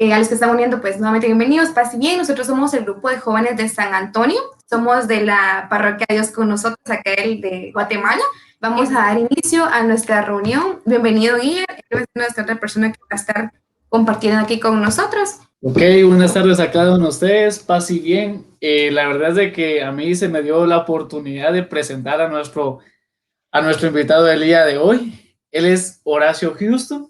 A los que están uniendo, pues nuevamente bienvenidos, paz y bien. Nosotros somos el grupo de jóvenes de San Antonio, somos de la parroquia Dios con nosotros, acá de Guatemala. Vamos a dar inicio a nuestra reunión. Bienvenido, Guilla, es nuestra otra persona que va a estar compartiendo aquí con nosotros. Ok, buenas tardes a cada uno de ustedes, paz y bien. La verdad es de que a mí se me dio la oportunidad de presentar a nuestro invitado del día de hoy. Él es Horacio Houston.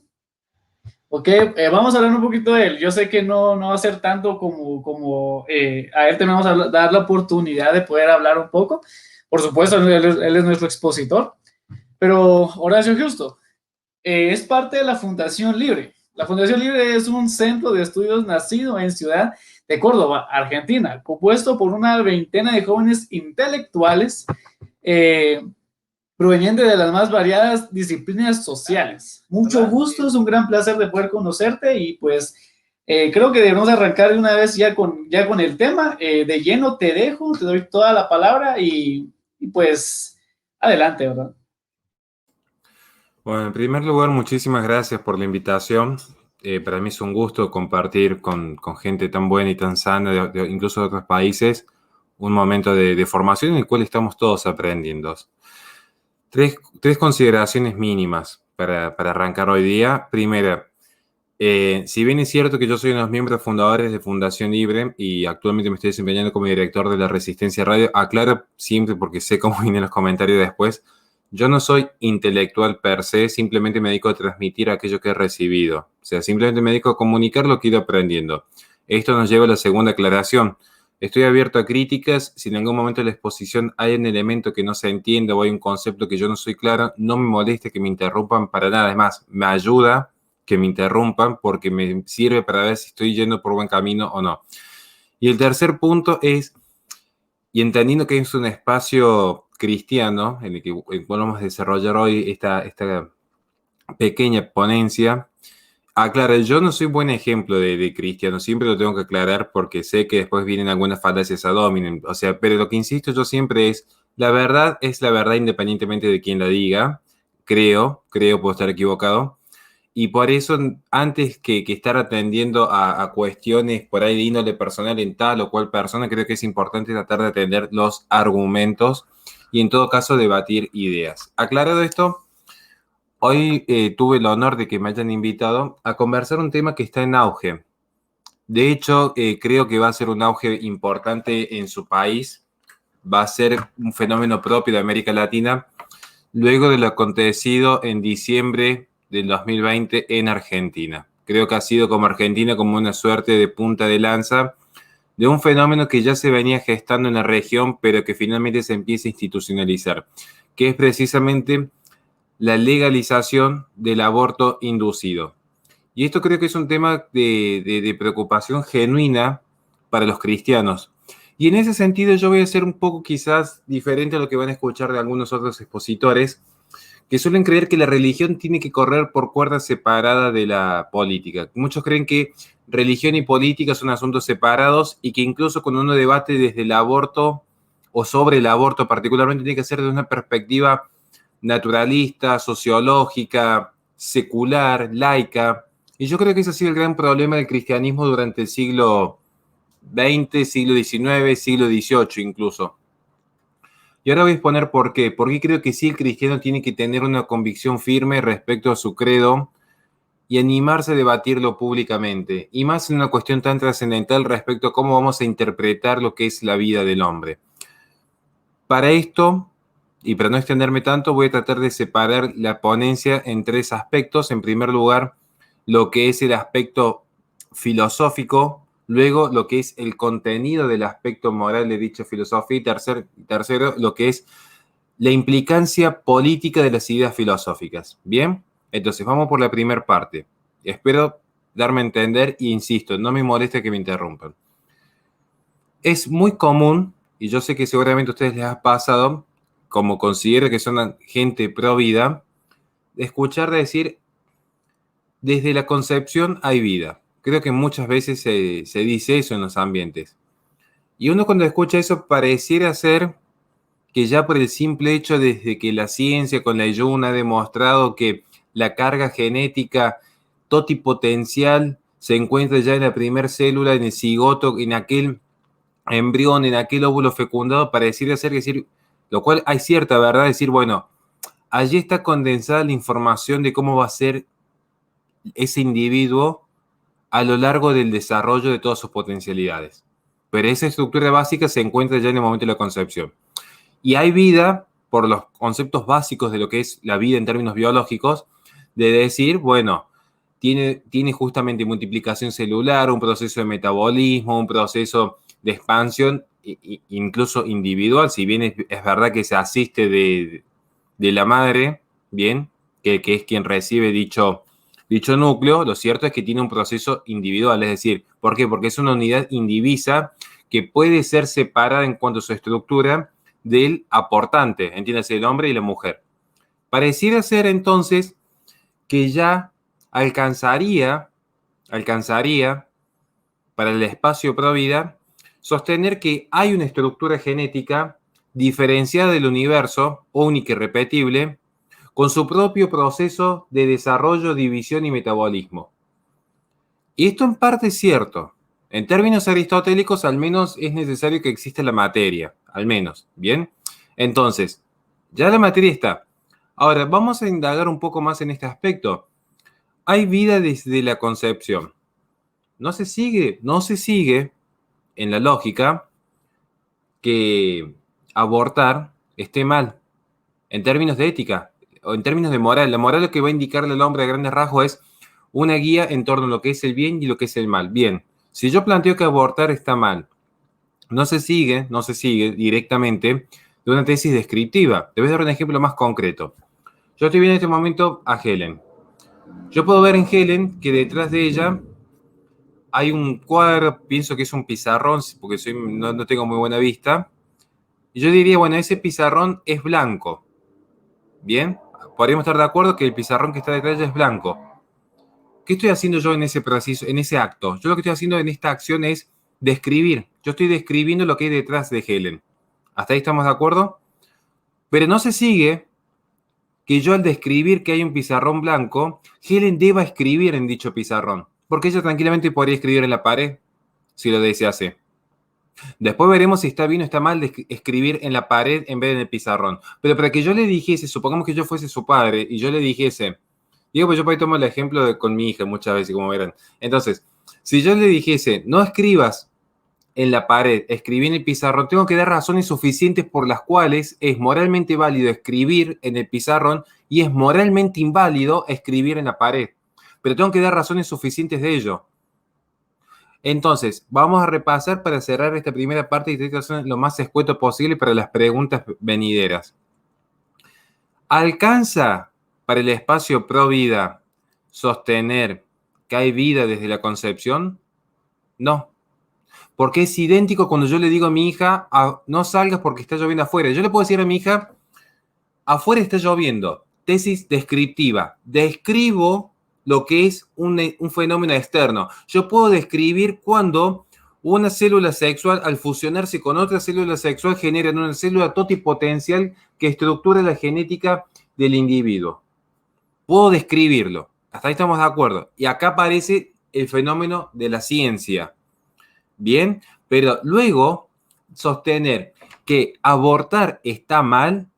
Ok, vamos a hablar un poquito de él. Yo sé que no va a ser tanto como a él tenemos a dar la oportunidad de poder hablar un poco. Por supuesto, él es nuestro expositor. Pero Horacio Houston es parte de la Fundación Libre. La Fundación Libre es un centro de estudios nacido en Ciudad de Córdoba, Argentina, compuesto por una veintena de jóvenes intelectuales provenientes de las más variadas disciplinas sociales. Mucho gusto, es un gran placer de poder conocerte y pues creo que debemos arrancar de una vez ya con el tema. De lleno te dejo, te doy toda la palabra y pues adelante, ¿verdad? Bueno, en primer lugar, muchísimas gracias por la invitación. Para mí es un gusto compartir con gente tan buena y tan sana, incluso de otros países, un momento de formación en el cual estamos todos aprendiendo. Tres consideraciones mínimas para arrancar hoy día. Primera, si bien es cierto que yo soy uno de los miembros fundadores de Fundación Libre y actualmente me estoy desempeñando como director de la Resistencia Radio, aclaro siempre porque sé cómo vienen los comentarios después. Yo no soy intelectual per se, simplemente me dedico a transmitir aquello que he recibido. O sea, simplemente me dedico a comunicar lo que he ido aprendiendo. Esto nos lleva a la segunda aclaración. Estoy abierto a críticas. Si en algún momento de la exposición hay un elemento que no se entiende o hay un concepto que yo no soy claro, no me moleste que me interrumpan para nada. Además, me ayuda que me interrumpan porque me sirve para ver si estoy yendo por buen camino o no. Y el tercer punto es, y entendiendo que es un espacio cristiano en el que vamos a desarrollar hoy esta pequeña ponencia, aclara, yo no soy buen ejemplo de cristiano, siempre lo tengo que aclarar porque sé que después vienen algunas falacias ad hominem, o sea, pero lo que insisto yo siempre es la verdad independientemente de quién la diga, creo, puedo estar equivocado, y por eso antes que estar atendiendo a cuestiones por ahí de índole personal en tal o cual persona, creo que es importante tratar de atender los argumentos y en todo caso debatir ideas. Aclarado esto, hoy tuve el honor de que me hayan invitado a conversar un tema que está en auge. De hecho, creo que va a ser un auge importante en su país, va a ser un fenómeno propio de América Latina, luego de lo acontecido en diciembre del 2020 en Argentina. Creo que ha sido como Argentina como una suerte de punta de lanza de un fenómeno que ya se venía gestando en la región, pero que finalmente se empieza a institucionalizar, que es precisamente la legalización del aborto inducido. Y esto creo que es un tema de preocupación genuina para los cristianos. Y en ese sentido yo voy a ser un poco quizás diferente a lo que van a escuchar de algunos otros expositores, que suelen creer que la religión tiene que correr por cuerdas separadas de la política. Muchos creen que religión y política son asuntos separados y que incluso cuando uno debate desde el aborto o sobre el aborto particularmente tiene que ser desde una perspectiva naturalista, sociológica, secular, laica. Y yo creo que ese ha sido el gran problema del cristianismo durante el siglo XX, siglo XIX, siglo XVIII incluso. Y ahora voy a exponer por qué. Porque creo que sí el cristiano tiene que tener una convicción firme respecto a su credo y animarse a debatirlo públicamente. Y más en una cuestión tan trascendental respecto a cómo vamos a interpretar lo que es la vida del hombre. Para esto, y para no extenderme tanto, voy a tratar de separar la ponencia en tres aspectos. En primer lugar, lo que es el aspecto filosófico, luego lo que es el contenido del aspecto moral de dicha filosofía y tercero, lo que es la implicancia política de las ideas filosóficas. ¿Bien? Entonces, vamos por la primera parte. Espero darme a entender y insisto, no me molesta que me interrumpan. Es muy común, y yo sé que seguramente a ustedes les ha pasado, como considero que son gente pro vida, de escuchar decir, desde la concepción hay vida. Creo que muchas veces se dice eso en los ambientes. Y uno cuando escucha eso pareciera ser que ya por el simple hecho desde que la ciencia con la IUN ha demostrado que la carga genética totipotencial se encuentra ya en la primera célula, en el cigoto, en aquel embrión, en aquel óvulo fecundado, pareciera ser decir, lo cual hay cierta verdad, decir, bueno, allí está condensada la información de cómo va a ser ese individuo a lo largo del desarrollo de todas sus potencialidades. Pero esa estructura básica se encuentra ya en el momento de la concepción. Y hay vida, por los conceptos básicos de lo que es la vida en términos biológicos, de decir, bueno, tiene justamente multiplicación celular, un proceso de metabolismo, un proceso de expansión, incluso individual, si bien es verdad que se asiste de la madre, bien, que es quien recibe dicho núcleo, lo cierto es que tiene un proceso individual, es decir, ¿por qué? Porque es una unidad indivisa que puede ser separada en cuanto a su estructura del aportante, entiéndase, el hombre y la mujer. Pareciera ser entonces que ya alcanzaría para el espacio provida sostener que hay una estructura genética diferenciada del universo, única y repetible, con su propio proceso de desarrollo, división y metabolismo. Y esto en parte es cierto. En términos aristotélicos, al menos es necesario que exista la materia, al menos, ¿bien? Entonces, ya la materia está. Ahora, vamos a indagar un poco más en este aspecto. Hay vida desde la concepción. No se sigue en la lógica que abortar esté mal, en términos de ética o en términos de moral. La moral, lo que va a indicarle al hombre a grandes rasgos es una guía en torno a lo que es el bien y lo que es el mal. Bien, si yo planteo que abortar está mal, no se sigue directamente de una tesis descriptiva. Te voy a dar un ejemplo más concreto. Yo estoy viendo en este momento a Helen. Yo puedo ver en Helen que detrás de ella hay un cuadro, pienso que es un pizarrón, porque no tengo muy buena vista. Y yo diría, bueno, ese pizarrón es blanco. Bien, podríamos estar de acuerdo que el pizarrón que está detrás de ella es blanco. ¿Qué estoy haciendo yo en ese proceso, en ese acto? Yo lo que estoy haciendo en esta acción es describir. Yo estoy describiendo lo que hay detrás de Helen. ¿Hasta ahí estamos de acuerdo? Pero no se sigue que yo al describir que hay un pizarrón blanco, Helen deba escribir en dicho pizarrón. Porque ella tranquilamente podría escribir en la pared si lo desease. Después veremos si está bien o está mal de escribir en la pared en vez de en el pizarrón. Pero para que yo le dijese, supongamos que yo fuese su padre y yo le dijese, digo, pues yo por ahí tomo el ejemplo con mi hija muchas veces, como verán. Entonces, si yo le dijese, no escribas en la pared, escribí en el pizarrón, tengo que dar razones suficientes por las cuales es moralmente válido escribir en el pizarrón y es moralmente inválido escribir en la pared. Pero tengo que dar razones suficientes de ello. Entonces, vamos a repasar para cerrar esta primera parte y tratar de hacer lo más escueto posible para las preguntas venideras. ¿Alcanza para el espacio pro vida sostener que hay vida desde la concepción? No. Porque es idéntico cuando yo le digo a mi hija, no salgas porque está lloviendo afuera. Yo le puedo decir a mi hija, afuera está lloviendo. Tesis descriptiva. Describo lo que es un fenómeno externo. Yo puedo describir cuando una célula sexual, al fusionarse con otra célula sexual, generan una célula totipotencial que estructura la genética del individuo. Puedo describirlo. Hasta ahí estamos de acuerdo. Y acá aparece el fenómeno de la ciencia. Bien, pero luego sostener que abortar está mal,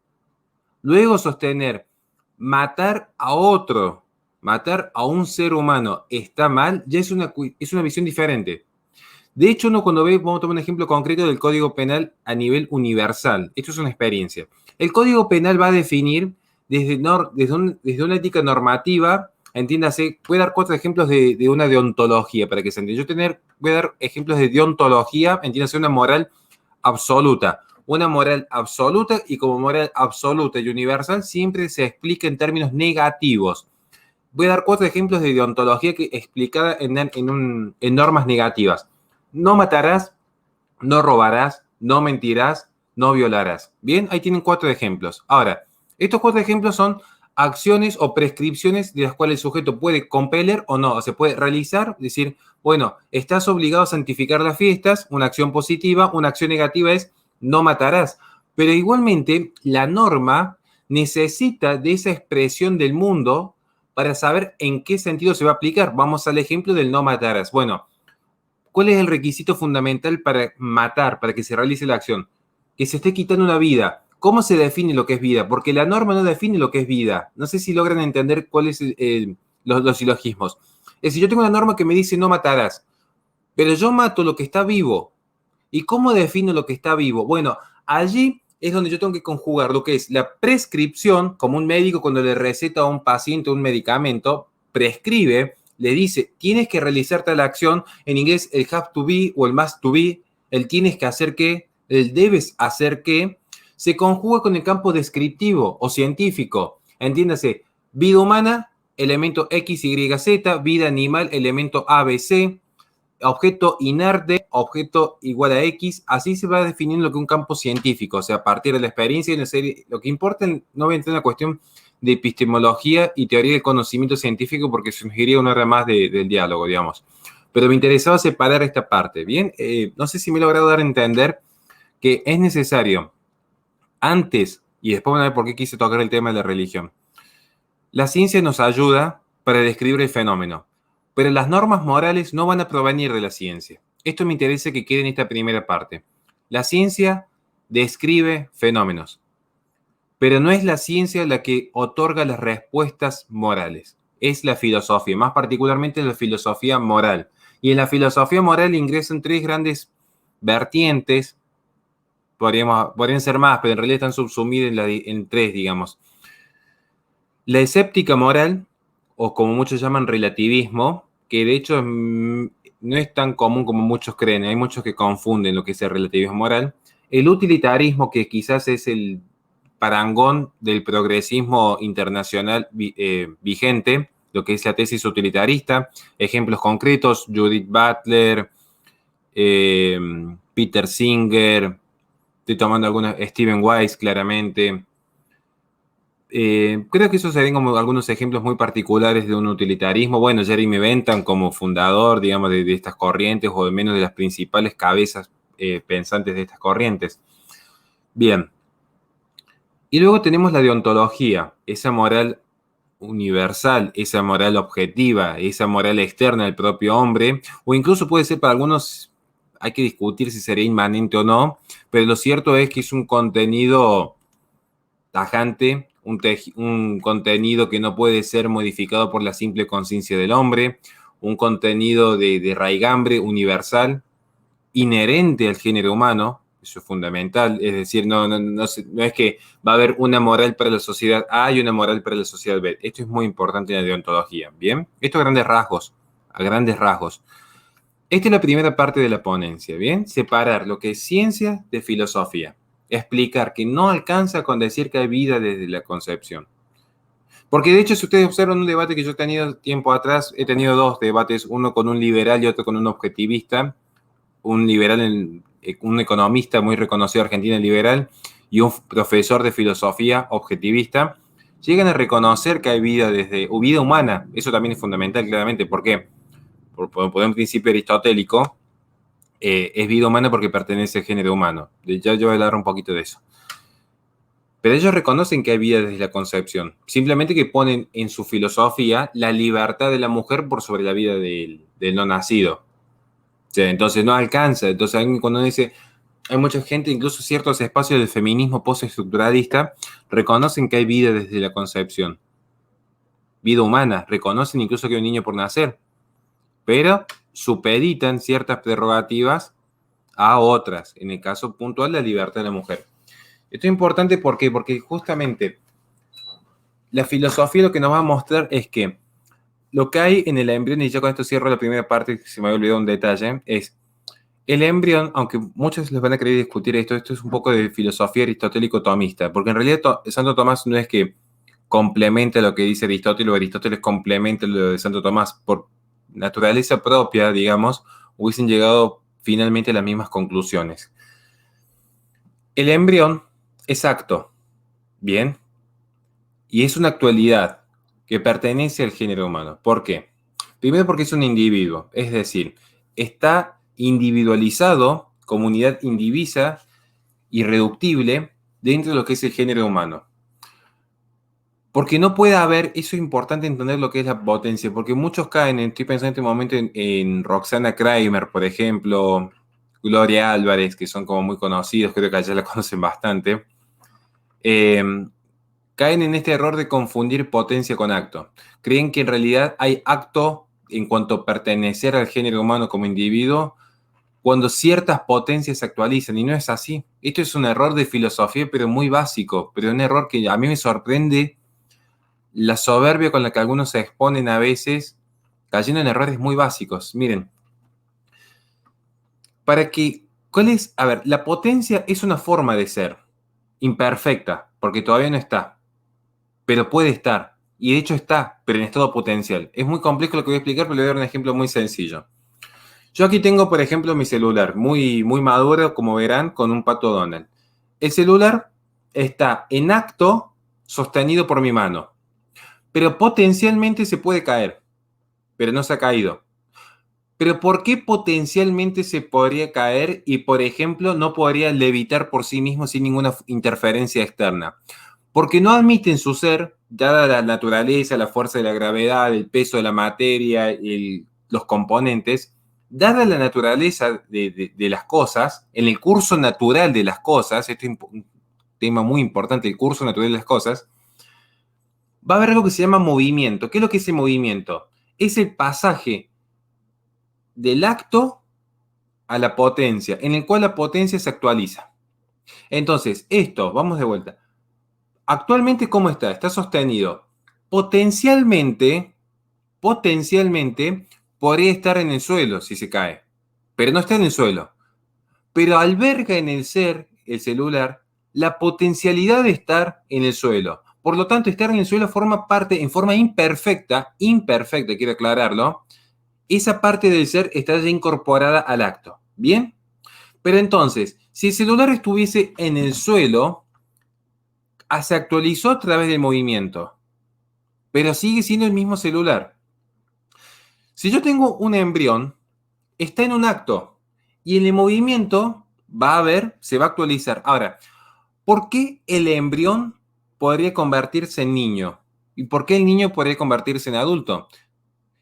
luego sostener matar a otro, matar a un ser humano está mal, ya es una visión diferente. De hecho, uno cuando ve, vamos a tomar un ejemplo concreto del Código Penal a nivel universal. Esto es una experiencia. El Código Penal va a definir desde una ética normativa, entiéndase, voy a dar 4 ejemplos de una deontología para que se entienda. Voy a dar ejemplos de deontología, entiéndase, una moral absoluta. Una moral absoluta, y como moral absoluta y universal siempre se explica en términos negativos. Voy a dar 4 ejemplos de deontología explicada en normas negativas. No matarás, no robarás, no mentirás, no violarás. Bien, ahí tienen 4 ejemplos. Ahora, estos 4 ejemplos son acciones o prescripciones de las cuales el sujeto puede compeler o no, o se puede realizar, decir, bueno, estás obligado a santificar las fiestas, una acción positiva, una acción negativa es no matarás. Pero igualmente, la norma necesita de esa expresión del mundo para saber en qué sentido se va a aplicar. Vamos al ejemplo del no matarás. Bueno, ¿cuál es el requisito fundamental para matar, para que se realice la acción? Que se esté quitando una vida. ¿Cómo se define lo que es vida? Porque la norma no define lo que es vida. No sé si logran entender cuáles los silogismos. Es decir, yo tengo una norma que me dice no matarás, pero yo mato lo que está vivo. ¿Y cómo defino lo que está vivo? Bueno, allí es donde yo tengo que conjugar lo que es la prescripción, como un médico cuando le receta a un paciente un medicamento, prescribe, le dice, tienes que realizar tal acción, en inglés el have to be o el must to be, el tienes que hacer que, el debes hacer que, se conjuga con el campo descriptivo o científico. Entiéndase, vida humana, elemento X, Y, Z, vida animal, elemento A, B, C, objeto inerte, objeto igual a X, así se va definiendo lo que es un campo científico, o sea, a partir de la experiencia y una serie, lo que importa, no voy a entrar en una cuestión de epistemología y teoría del conocimiento científico porque surgiría una hora más del diálogo, digamos. Pero me interesaba separar esta parte, ¿bien? No sé si me he logrado dar a entender que es necesario, antes, y después van a ver por qué quise tocar el tema de la religión. La ciencia nos ayuda para describir el fenómeno, pero las normas morales no van a provenir de la ciencia. Esto me interesa que quede en esta primera parte. La ciencia describe fenómenos, pero no es la ciencia la que otorga las respuestas morales. Es la filosofía, más particularmente la filosofía moral. Y en la filosofía moral ingresan tres grandes vertientes, podrían ser más, pero en realidad están subsumidas en tres, digamos. La escéptica moral, o como muchos llaman relativismo, que de hecho no es tan común como muchos creen, hay muchos que confunden lo que es el relativismo moral. El utilitarismo, que quizás es el parangón del progresismo internacional vigente, lo que es la tesis utilitarista. Ejemplos concretos, Judith Butler, Peter Singer, estoy tomando algunos, Stephen Wise claramente. Creo que esos serían como algunos ejemplos muy particulares de un utilitarismo. Bueno, Jeremy Bentham como fundador, digamos, de estas corrientes, o de menos de las principales cabezas pensantes de estas corrientes. Bien. Y luego tenemos la deontología, esa moral universal, esa moral objetiva, esa moral externa del propio hombre, o incluso puede ser para algunos, hay que discutir si sería inmanente o no, pero lo cierto es que es un contenido tajante, un contenido que no puede ser modificado por la simple conciencia del hombre, un contenido de raigambre universal, inherente al género humano. Eso es fundamental, es decir, no es que va a haber una moral para la sociedad A y una moral para la sociedad B. Esto es muy importante en la deontología, ¿bien? Esto a grandes rasgos, Esta es la primera parte de la ponencia, ¿bien? Separar lo que es ciencia de filosofía. Explicar que no alcanza con decir que hay vida desde la concepción. Porque de hecho, si ustedes observan un debate que yo he tenido tiempo atrás, he tenido dos debates, uno con un liberal y otro con un objetivista, un liberal, un economista muy reconocido argentino liberal y un profesor de filosofía objetivista, llegan a reconocer que hay vida vida humana. Eso también es fundamental, claramente. ¿Por qué? Por un principio aristotélico, es vida humana porque pertenece al género humano. Ya yo voy a hablar un poquito de eso. Pero ellos reconocen que hay vida desde la concepción. Simplemente que ponen en su filosofía la libertad de la mujer por sobre la vida del no nacido. O sea, entonces no alcanza. Entonces cuando dice, hay mucha gente, incluso ciertos espacios del feminismo postestructuralista, reconocen que hay vida desde la concepción. Vida humana. Reconocen incluso que hay un niño por nacer. Pero supeditan ciertas prerrogativas a otras. En el caso puntual, la libertad de la mujer. Esto es importante, ¿por qué? Porque justamente la filosofía lo que nos va a mostrar es que lo que hay en el embrión, y yo con esto cierro la primera parte, que se me había olvidado un detalle, es el embrión, aunque muchos les van a querer discutir esto es un poco de filosofía aristotélico-tomista, porque en realidad Santo Tomás no es que complementa lo que dice Aristóteles, o Aristóteles complementa lo de Santo Tomás. Por naturaleza propia, digamos, hubiesen llegado finalmente a las mismas conclusiones. El embrión es acto, ¿bien? Y es una actualidad que pertenece al género humano. ¿Por qué? Primero porque es un individuo, es decir, está individualizado como unidad indivisa, irreductible, dentro de lo que es el género humano. Porque no puede haber, eso es importante entender lo que es la potencia, porque muchos caen, estoy pensando en este momento en Roxana Kramer, por ejemplo, Gloria Álvarez, que son como muy conocidos, creo que allá la conocen bastante, caen en este error de confundir potencia con acto. Creen que en realidad hay acto en cuanto a pertenecer al género humano como individuo, cuando ciertas potencias se actualizan, y no es así. Esto es un error de filosofía, pero muy básico, pero un error que a mí me sorprende la soberbia con la que algunos se exponen a veces, cayendo en errores muy básicos. Miren, ¿cuál es? A ver, la potencia es una forma de ser, imperfecta, porque todavía no está, pero puede estar, y de hecho está, pero en estado potencial. Es muy complejo lo que voy a explicar, pero le voy a dar un ejemplo muy sencillo. Yo aquí tengo, por ejemplo, mi celular, muy, muy maduro, como verán, con un pato Donald. El celular está en acto, sostenido por mi mano, pero potencialmente se puede caer, pero no se ha caído. Pero ¿por qué potencialmente se podría caer y, por ejemplo, no podría levitar por sí mismo sin ninguna interferencia externa? Porque no admite en su ser, dada la naturaleza, la fuerza de la gravedad, el peso de la materia, los componentes, dada la naturaleza de las cosas, en el curso natural de las cosas, este es un tema muy importante, el curso natural de las cosas, va a haber algo que se llama movimiento. ¿Qué es lo que es ese movimiento? Es el pasaje del acto a la potencia, en el cual la potencia se actualiza. Entonces, esto, vamos de vuelta. Actualmente, ¿cómo está? Está sostenido. Potencialmente, podría estar en el suelo si se cae, pero no está en el suelo. Pero alberga en el ser, el celular, la potencialidad de estar en el suelo. Por lo tanto, estar en el suelo forma parte, en forma imperfecta, quiero aclararlo, esa parte del ser está ya incorporada al acto. ¿Bien? Pero entonces, si el celular estuviese en el suelo, se actualizó a través del movimiento, pero sigue siendo el mismo celular. Si yo tengo un embrión, está en un acto y en el movimiento se va a actualizar. Ahora, ¿por qué el embrión podría convertirse en niño? ¿Y por qué el niño podría convertirse en adulto?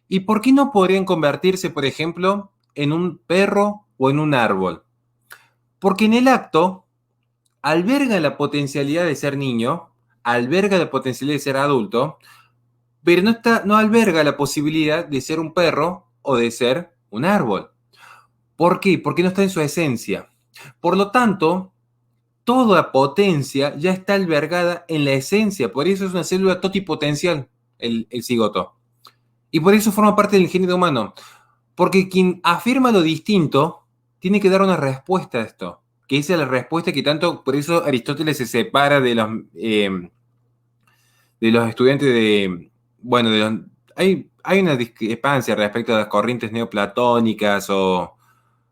¿Y por qué no podrían convertirse, por ejemplo, en un perro o en un árbol? Porque en el acto alberga la potencialidad de ser niño, alberga la potencialidad de ser adulto, pero no alberga la posibilidad de ser un perro o de ser un árbol. ¿Por qué? Porque no está en su esencia. Por lo tanto, toda potencia ya está albergada en la esencia. Por eso es una célula totipotencial, el cigoto. Y por eso forma parte del género humano. Porque quien afirma lo distinto tiene que dar una respuesta a esto. Que esa es la respuesta que tanto, por eso Aristóteles se separa de los estudiantes hay una discrepancia respecto a las corrientes neoplatónicas o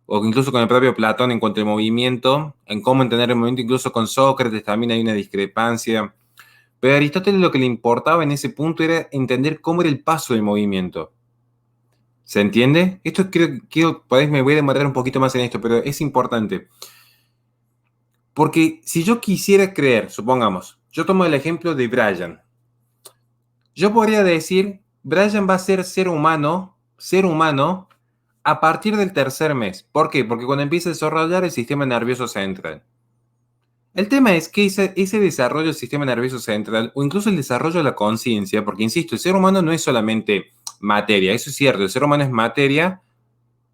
incluso con el propio Platón en cuanto al movimiento, en cómo entender el movimiento, incluso con Sócrates también hay una discrepancia. Pero a Aristóteles lo que le importaba en ese punto era entender cómo era el paso del movimiento. ¿Se entiende? Esto me voy a demorar un poquito más en esto, pero es importante. Porque si yo quisiera creer, supongamos, yo tomo el ejemplo de Brian. Yo podría decir, Brian va a ser ser humano a partir del tercer mes. ¿Por qué? Porque cuando empieza a desarrollar el sistema nervioso central. El tema es que ese desarrollo del sistema nervioso central, o incluso el desarrollo de la conciencia, porque insisto, el ser humano no es solamente materia, eso es cierto, el ser humano es materia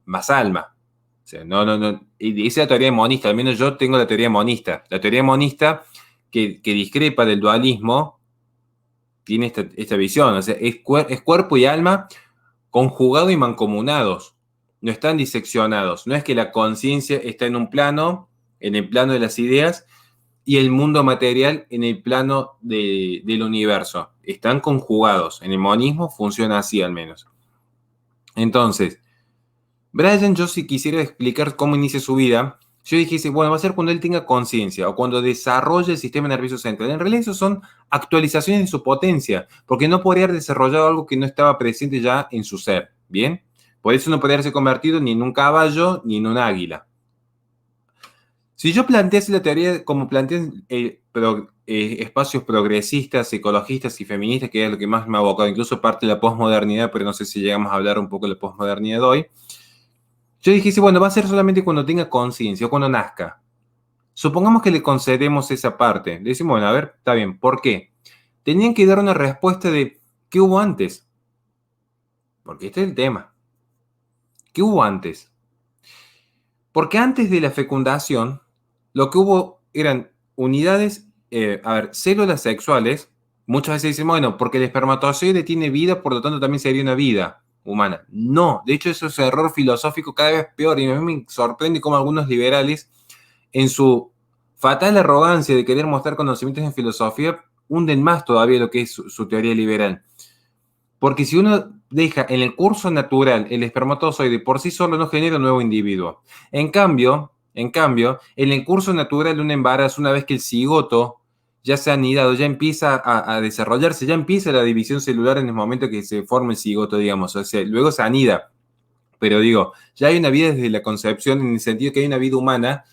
más alma. O sea, y esa es la teoría monista, al menos yo tengo la teoría monista. La teoría monista que discrepa del dualismo tiene esta visión, o sea, es cuerpo y alma conjugados y mancomunados, no están diseccionados, no es que la conciencia está en un plano, en el plano de las ideas, y el mundo material en el plano del universo, están conjugados, en el monismo funciona así al menos. Entonces, Brian, yo si quisiera explicar cómo inicia su vida, yo dijese, bueno, va a ser cuando él tenga conciencia o cuando desarrolle el sistema nervioso central. En realidad eso son actualizaciones de su potencia, porque no podría haber desarrollado algo que no estaba presente ya en su ser, ¿bien? Por eso no podría haberse convertido ni en un caballo ni en un águila. Si yo plantease la teoría como plantean, pero espacios progresistas, ecologistas y feministas, que es lo que más me ha abocado, incluso parte de la posmodernidad, pero no sé si llegamos a hablar un poco de la posmodernidad de hoy. Yo dije, sí, bueno, va a ser solamente cuando tenga conciencia o cuando nazca. Supongamos que le concedemos esa parte. Le decimos, bueno, a ver, está bien, ¿por qué? Tenían que dar una respuesta de ¿qué hubo antes? Porque este es el tema. ¿Qué hubo antes? Porque antes de la fecundación, lo que hubo eran unidades, células sexuales. Muchas veces dicen, bueno, porque el espermatozoide tiene vida, por lo tanto también sería una vida humana. No, de hecho eso es un error filosófico cada vez peor, y a mí me sorprende cómo algunos liberales, en su fatal arrogancia de querer mostrar conocimientos en filosofía, hunden más todavía lo que es su teoría liberal. Porque si uno deja en el curso natural el espermatozoide por sí solo no genera un nuevo individuo. En cambio, en el curso natural de un embarazo, una vez que el cigoto ya se ha anidado, ya empieza a desarrollarse, ya empieza la división celular en el momento que se forma el cigoto, digamos, o sea, luego se anida. Pero digo, ya hay una vida desde la concepción, en el sentido que hay una vida humana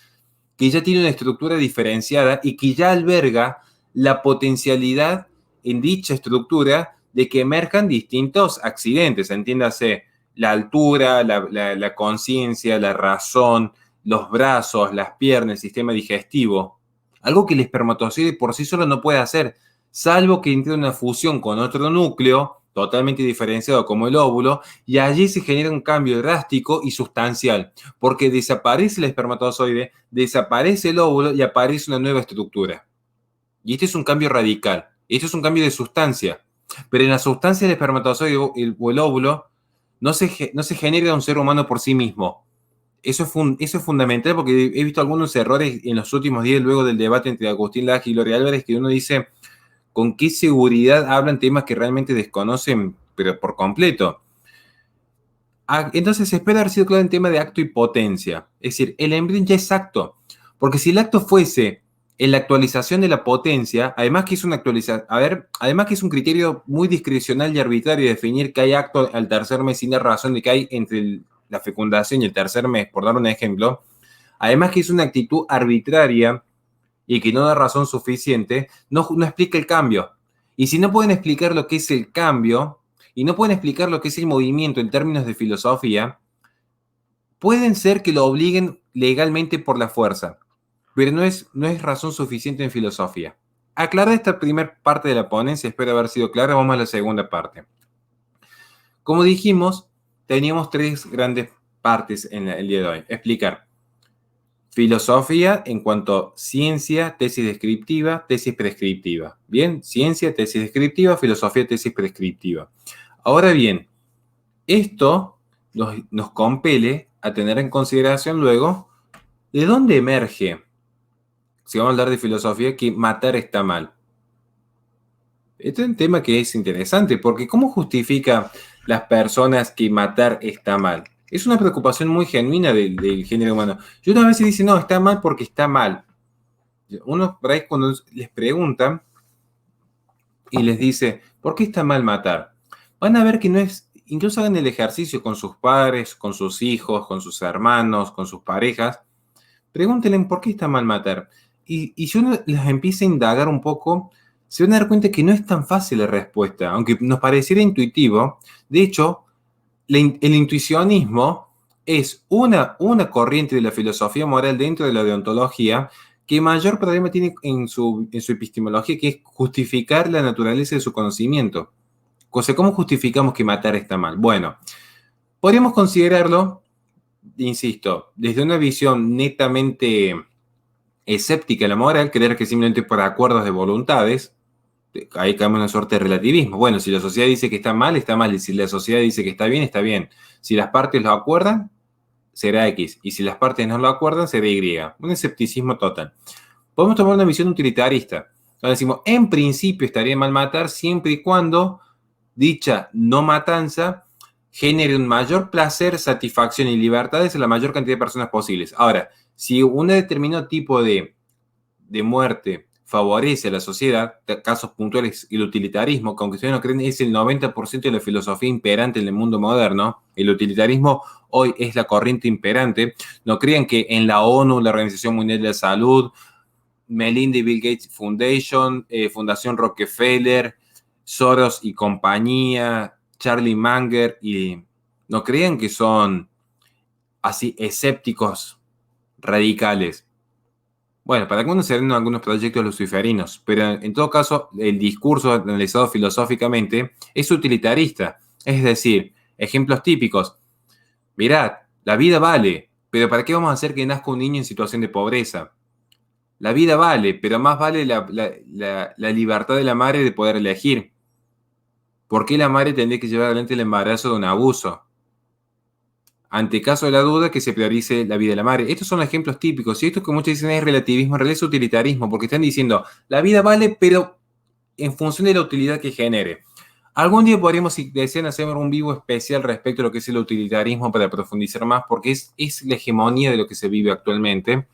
que ya tiene una estructura diferenciada y que ya alberga la potencialidad en dicha estructura de que emerjan distintos accidentes, entiéndase, la altura, la conciencia, la razón, los brazos, las piernas, el sistema digestivo. Algo que el espermatozoide por sí solo no puede hacer, salvo que entre una fusión con otro núcleo totalmente diferenciado como el óvulo, y allí se genera un cambio drástico y sustancial, porque desaparece el espermatozoide, desaparece el óvulo y aparece una nueva estructura. Y este es un cambio radical, esto es un cambio de sustancia, pero en la sustancia del espermatozoide o el óvulo no se genera un ser humano por sí mismo. Eso es fundamental, porque he visto algunos errores en los últimos días luego del debate entre Agustín Laje y Gloria Álvarez, que uno dice, ¿con qué seguridad hablan temas que realmente desconocen, pero por completo? Entonces se espera haber sido claro en tema de acto y potencia. Es decir, el embrión ya es acto. Porque si el acto fuese en la actualización de la potencia, además que es una actualización, además que es un criterio muy discrecional y arbitrario definir que hay acto al tercer mes sin la razón de que hay entre la fecundación y el tercer mes, por dar un ejemplo, además que es una actitud arbitraria y que no da razón suficiente, no explica el cambio. Y si no pueden explicar lo que es el cambio, y no pueden explicar lo que es el movimiento en términos de filosofía, pueden ser que lo obliguen legalmente por la fuerza, pero no es razón suficiente en filosofía. Aclarada esta primera parte de la ponencia, espero haber sido clara, vamos a la segunda parte. Como dijimos, teníamos tres grandes partes en el día de hoy. Explicar filosofía en cuanto a ciencia, tesis descriptiva, tesis prescriptiva. Bien, ciencia, tesis descriptiva, filosofía, tesis prescriptiva. Ahora bien, esto nos compele a tener en consideración luego de dónde emerge, si vamos a hablar de filosofía, que matar está mal. Este es un tema que es interesante, porque ¿cómo justifica las personas que matar está mal? Es una preocupación muy genuina del género humano. Y una vez se dice, no, está mal porque está mal. Uno, por ahí, cuando les preguntan y les dice, ¿por qué está mal matar? Van a ver que no es, incluso hagan el ejercicio con sus padres, con sus hijos, con sus hermanos, con sus parejas, pregúntenle por qué está mal matar. Y si uno les empieza a indagar un poco, se van a dar cuenta que no es tan fácil la respuesta, aunque nos pareciera intuitivo. De hecho, el intuicionismo es una corriente de la filosofía moral dentro de la deontología que mayor problema tiene en su epistemología, que es justificar la naturaleza de su conocimiento. O sea, ¿cómo justificamos que matar está mal? Bueno, podríamos considerarlo, insisto, desde una visión netamente escéptica de la moral, creer que simplemente por acuerdos de voluntades, ahí caemos en una suerte de relativismo. Bueno, si la sociedad dice que está mal, está mal. Y si la sociedad dice que está bien, está bien. Si las partes lo acuerdan, será X. Y si las partes no lo acuerdan, será Y. Un escepticismo total. Podemos tomar una visión utilitarista. Donde decimos, en principio estaría mal matar siempre y cuando dicha no matanza genere un mayor placer, satisfacción y libertades a la mayor cantidad de personas posibles. Ahora, si un determinado tipo de muerte favorece a la sociedad, casos puntuales, el utilitarismo, que aunque ustedes no creen, es el 90% de la filosofía imperante en el mundo moderno. El utilitarismo hoy es la corriente imperante. No crean que en la ONU, la Organización Mundial de la Salud, Melinda y Bill Gates Foundation, Fundación Rockefeller, Soros y compañía, Charlie Munger, y no crean que son así escépticos radicales. Bueno, para algunos serán algunos proyectos luciferinos, pero en todo caso el discurso analizado filosóficamente es utilitarista. Es decir, ejemplos típicos. Mirad, la vida vale, pero ¿para qué vamos a hacer que nazca un niño en situación de pobreza? La vida vale, pero más vale la libertad de la madre de poder elegir. ¿Por qué la madre tendría que llevar adelante el embarazo de un abuso? Ante caso de la duda, que se priorice la vida de la madre. Estos son ejemplos típicos. Y esto que muchos dicen es relativismo, en realidad es utilitarismo, porque están diciendo, la vida vale, pero en función de la utilidad que genere. Algún día podríamos, si desean, hacer un vivo especial respecto a lo que es el utilitarismo para profundizar más, porque es la hegemonía de lo que se vive actualmente.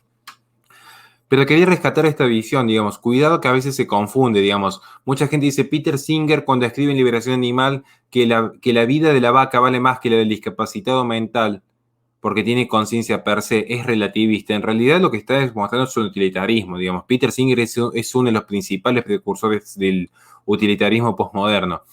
Pero quería rescatar esta visión, digamos, cuidado que a veces se confunde, digamos. Mucha gente dice, Peter Singer, cuando escribe en Liberación Animal, que la vida de la vaca vale más que la del discapacitado mental, porque tiene conciencia per se, es relativista. En realidad lo que está demostrando es un utilitarismo, digamos. Peter Singer es uno de los principales precursores del utilitarismo postmoderno.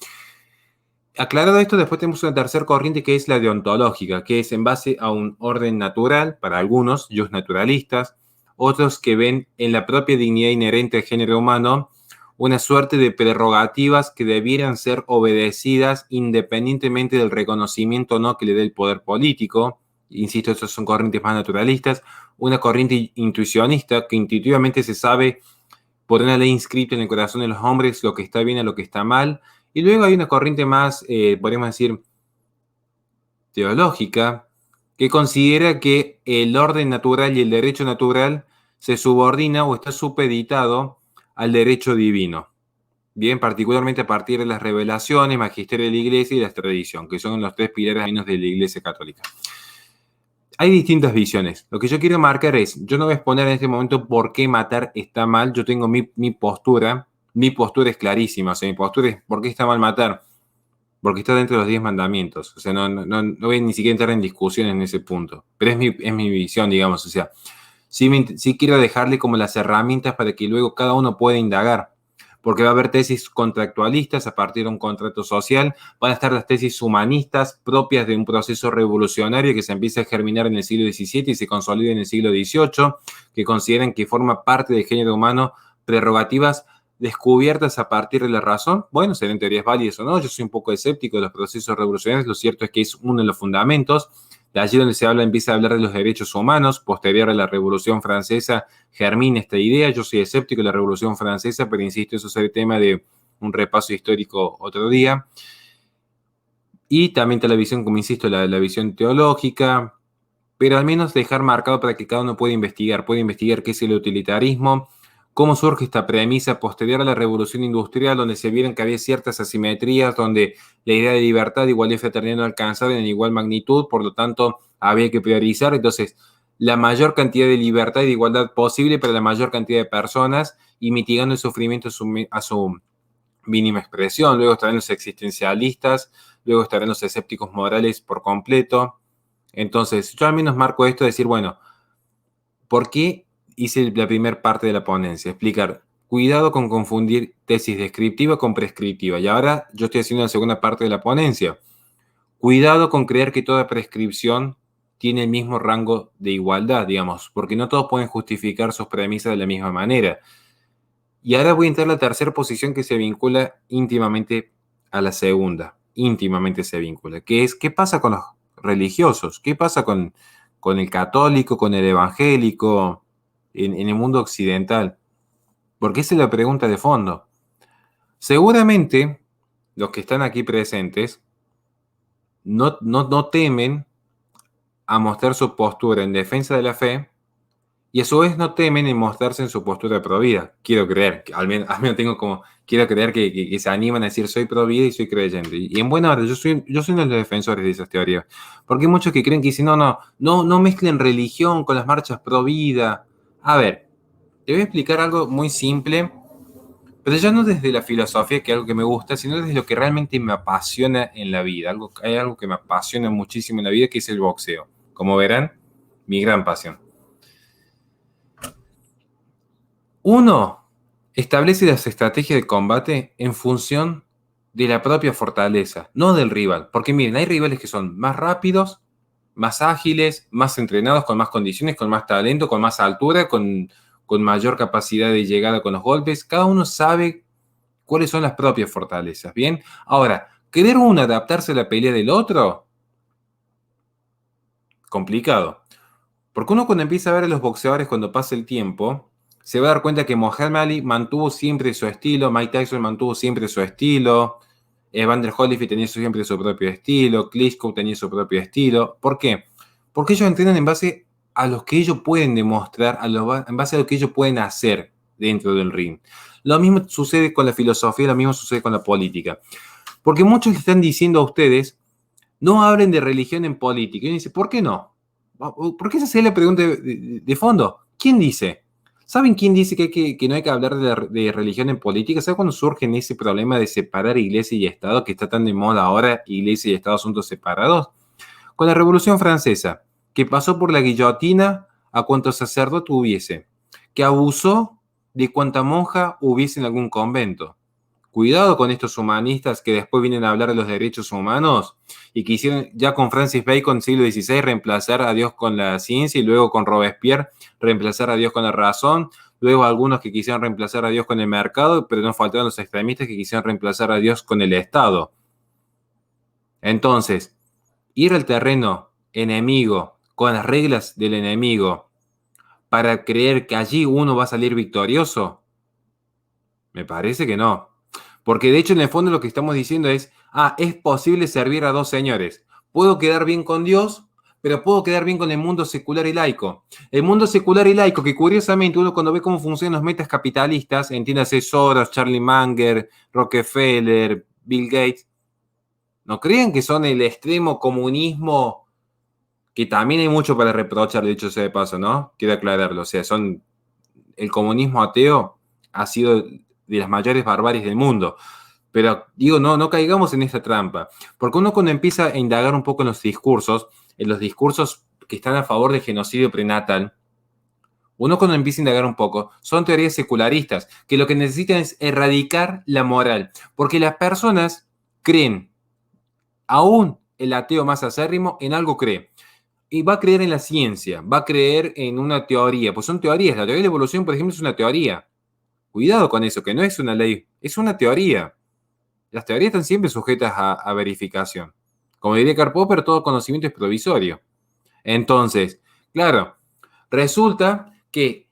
Aclarado esto, después tenemos una tercera corriente que es la deontológica, que es en base a un orden natural, para algunos, ellos naturalistas, otros que ven en la propia dignidad inherente al género humano una suerte de prerrogativas que debieran ser obedecidas independientemente del reconocimiento o no que le dé el poder político. Insisto, estos son corrientes más naturalistas. Una corriente intuicionista que intuitivamente se sabe por una ley inscrita en el corazón de los hombres lo que está bien y lo que está mal. Y luego hay una corriente más, podríamos decir, teológica, que considera que el orden natural y el derecho natural se subordina o está supeditado al derecho divino. Bien, particularmente a partir de las revelaciones, magisterio de la Iglesia y la tradición, que son los tres pilares de la Iglesia Católica. Hay distintas visiones. Lo que yo quiero marcar es, yo no voy a exponer en este momento por qué matar está mal, yo tengo mi postura es clarísima, o sea, mi postura es por qué está mal matar. Porque está dentro de los 10 mandamientos. O sea, no voy ni siquiera a entrar en discusión en ese punto. Pero es mi visión, digamos. O sea, sí quiero dejarle como las herramientas para que luego cada uno pueda indagar. Porque va a haber tesis contractualistas a partir de un contrato social. Van a estar las tesis humanistas propias de un proceso revolucionario que se empieza a germinar en el siglo XVII y se consolida en el siglo XVIII, que consideran que forma parte del género humano prerrogativas descubiertas a partir de la razón. Bueno, serán teorías válidas o no. Yo soy un poco escéptico de los procesos revolucionarios. Lo cierto es que es uno de los fundamentos. De allí donde empieza a hablar de los derechos humanos. Posterior a la Revolución Francesa germina esta idea. Yo soy escéptico de la Revolución Francesa, pero insisto, eso será el tema de un repaso histórico otro día. Y también está la visión, como insisto, la visión teológica, pero al menos dejar marcado para que cada uno pueda investigar qué es el utilitarismo, cómo surge esta premisa posterior a la Revolución Industrial, donde se vieron que había ciertas asimetrías, donde la idea de libertad, igualdad y fraternidad no alcanzaba en igual magnitud, por lo tanto había que priorizar. Entonces, la mayor cantidad de libertad y de igualdad posible para la mayor cantidad de personas y mitigando el sufrimiento a su mínima expresión. Luego estarán los existencialistas, luego estarán los escépticos morales por completo. Entonces, yo al menos marco esto de decir, bueno, ¿por qué hice la primera parte de la ponencia? Explicar, cuidado con confundir tesis descriptiva con prescriptiva. Y ahora yo estoy haciendo la segunda parte de la ponencia. Cuidado con creer que toda prescripción tiene el mismo rango de igualdad, digamos, porque no todos pueden justificar sus premisas de la misma manera. Y ahora voy a entrar a la tercera posición que se vincula íntimamente a la segunda. Íntimamente se vincula, que es, ¿qué pasa con los religiosos? ¿Qué pasa con el católico, con el evangélico en el mundo occidental? Porque esa es la pregunta de fondo. Seguramente los que están aquí presentes no temen a mostrar su postura en defensa de la fe y a su vez no temen en mostrarse en su postura pro vida. Quiero creer, al menos tengo como, quiero creer que se animan a decir soy pro vida y soy creyente. Y en buena hora, yo soy uno de los defensores de esas teorías. Porque hay muchos que creen que dicen, no mezclen religión con las marchas pro vida. A ver, te voy a explicar algo muy simple, pero ya no desde la filosofía, que es algo que me gusta, sino desde lo que realmente me apasiona en la vida. Hay algo que me apasiona muchísimo en la vida, que es el boxeo. Como verán, mi gran pasión. Uno establece las estrategias de combate en función de la propia fortaleza, no del rival. Porque miren, hay rivales que son más rápidos, más ágiles, más entrenados, con más condiciones, con más talento, con más altura, con mayor capacidad de llegada con los golpes. Cada uno sabe cuáles son las propias fortalezas, ¿bien? Ahora, ¿querer uno adaptarse a la pelea del otro? Complicado. Porque uno cuando empieza a ver a los boxeadores cuando pasa el tiempo, se va a dar cuenta que Muhammad Ali mantuvo siempre su estilo, Mike Tyson mantuvo siempre su estilo, Evander Holyfield tenía siempre su propio estilo, Klitschko tenía su propio estilo. ¿Por qué? Porque ellos entrenan en base a lo que ellos pueden demostrar, en base a lo que ellos pueden hacer dentro del ring. Lo mismo sucede con la filosofía, lo mismo sucede con la política. Porque muchos le están diciendo a ustedes, no hablen de religión en política. Y uno dice, ¿por qué no? Porque esa es la pregunta de fondo. ¿Quién dice? ¿Saben quién dice que no hay que hablar de religión en política? ¿Saben cuándo surge ese problema de separar iglesia y Estado, que está tan de moda ahora, iglesia y Estado asuntos separados? Con la Revolución Francesa, que pasó por la guillotina a cuanto sacerdote hubiese, que abusó de cuanta monja hubiese en algún convento. Cuidado con estos humanistas que después vienen a hablar de los derechos humanos y quisieron ya con Francis Bacon, siglo XVI, reemplazar a Dios con la ciencia y luego con Robespierre reemplazar a Dios con la razón. Luego algunos que quisieron reemplazar a Dios con el mercado, pero no faltaron los extremistas que quisieron reemplazar a Dios con el Estado. Entonces, ir al terreno enemigo con las reglas del enemigo para creer que allí uno va a salir victorioso, me parece que no. Porque de hecho en el fondo lo que estamos diciendo es, es posible servir a dos señores. Puedo quedar bien con Dios, pero puedo quedar bien con el mundo secular y laico. El mundo secular y laico, que curiosamente uno cuando ve cómo funcionan los metas capitalistas, entiéndase Soros, Charlie Munger, Rockefeller, Bill Gates, ¿no creen que son el extremo comunismo? Que también hay mucho para reprochar, de hecho sea de paso, ¿no? Quiero aclararlo, o sea, el comunismo ateo ha sido de las mayores barbaries del mundo. Pero digo, no caigamos en esta trampa. Porque uno cuando empieza a indagar un poco en los discursos que están a favor del genocidio prenatal, uno cuando empieza a indagar un poco, son teorías secularistas, que lo que necesitan es erradicar la moral. Porque las personas creen, aún el ateo más acérrimo, en algo cree. Y va a creer en la ciencia, va a creer en una teoría. Pues son teorías. La teoría de la evolución, por ejemplo, es una teoría. Cuidado con eso, que no es una ley, es una teoría. Las teorías están siempre sujetas a verificación. Como diría Karl Popper, todo conocimiento es provisorio. Entonces, claro, resulta que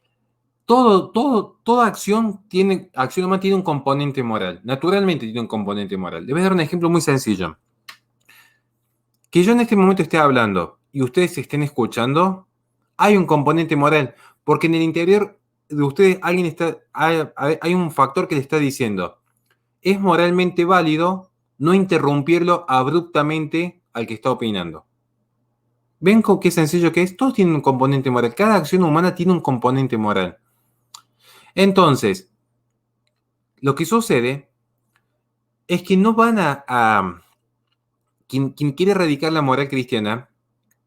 toda acción humana tiene un componente moral. Naturalmente tiene un componente moral. Les voy a dar un ejemplo muy sencillo. Que yo en este momento esté hablando y ustedes estén escuchando, hay un componente moral. Porque en el interior de ustedes hay un factor que le está diciendo, es moralmente válido no interrumpirlo abruptamente al que está opinando. ¿Ven con qué sencillo que es? Todos tienen un componente moral. Cada acción humana tiene un componente moral. Entonces, lo que sucede es que no van quien quiere erradicar la moral cristiana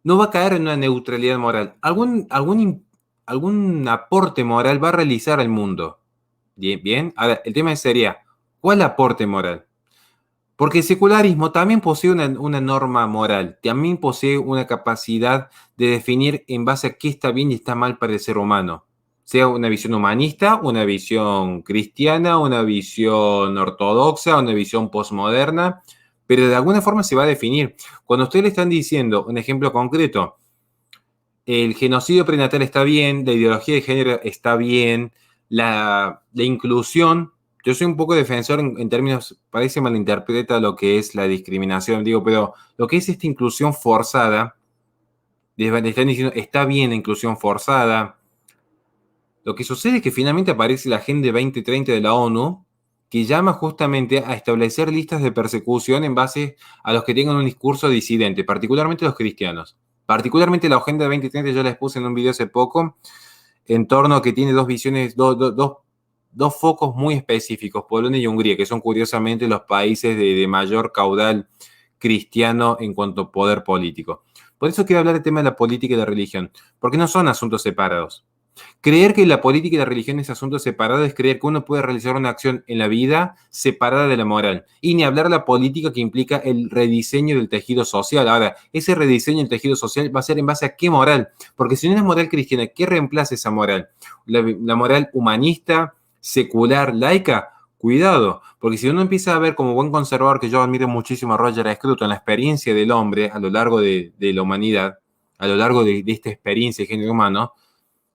no va a caer en una neutralidad moral. Algún aporte moral va a realizar al mundo. Bien. Ahora, el tema sería, ¿cuál aporte moral? Porque el secularismo también posee una norma moral, también posee una capacidad de definir en base a qué está bien y está mal para el ser humano. Sea una visión humanista, una visión cristiana, una visión ortodoxa, una visión postmoderna, pero de alguna forma se va a definir. Cuando ustedes le están diciendo, un ejemplo concreto, el genocidio prenatal está bien, la ideología de género está bien, la inclusión. Yo soy un poco defensor en términos, parece malinterpreta lo que es la discriminación, pero lo que es esta inclusión forzada, le están diciendo, está bien la inclusión forzada. Lo que sucede es que finalmente aparece la Agenda 2030 de la ONU, que llama justamente a establecer listas de persecución en base a los que tengan un discurso disidente, particularmente los cristianos. Particularmente la Agenda 2030, yo la expuse en un video hace poco, en torno a que tiene dos visiones, dos focos muy específicos, Polonia y Hungría, que son curiosamente los países de mayor caudal cristiano en cuanto a poder político. Por eso quiero hablar del tema de la política y la religión, porque no son asuntos separados. Creer que la política y la religión es asunto separado es creer que uno puede realizar una acción en la vida separada de la moral. Y ni hablar de la política que implica el rediseño del tejido social. Ahora, ese rediseño del tejido social va a ser en base a qué moral. Porque si no es moral cristiana, ¿qué reemplaza esa moral? La moral humanista, secular, laica. Cuidado, porque si uno empieza a ver como buen conservador, que yo admiro muchísimo a Roger Scruton, la experiencia del hombre a lo largo de la humanidad, a lo largo de esta experiencia de género humano,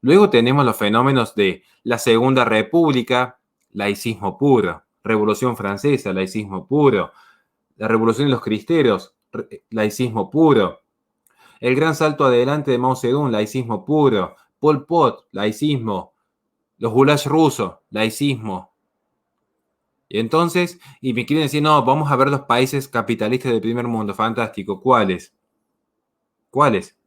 luego tenemos los fenómenos de la Segunda República, laicismo puro, Revolución Francesa, laicismo puro, la Revolución de los Cristeros, laicismo puro, el gran salto adelante de Mao Zedong, laicismo puro, Pol Pot, laicismo, los gulags rusos, laicismo. Y entonces, y me quieren decir, no, vamos a ver los países capitalistas del primer mundo, fantástico, ¿cuáles? ¿Cuáles?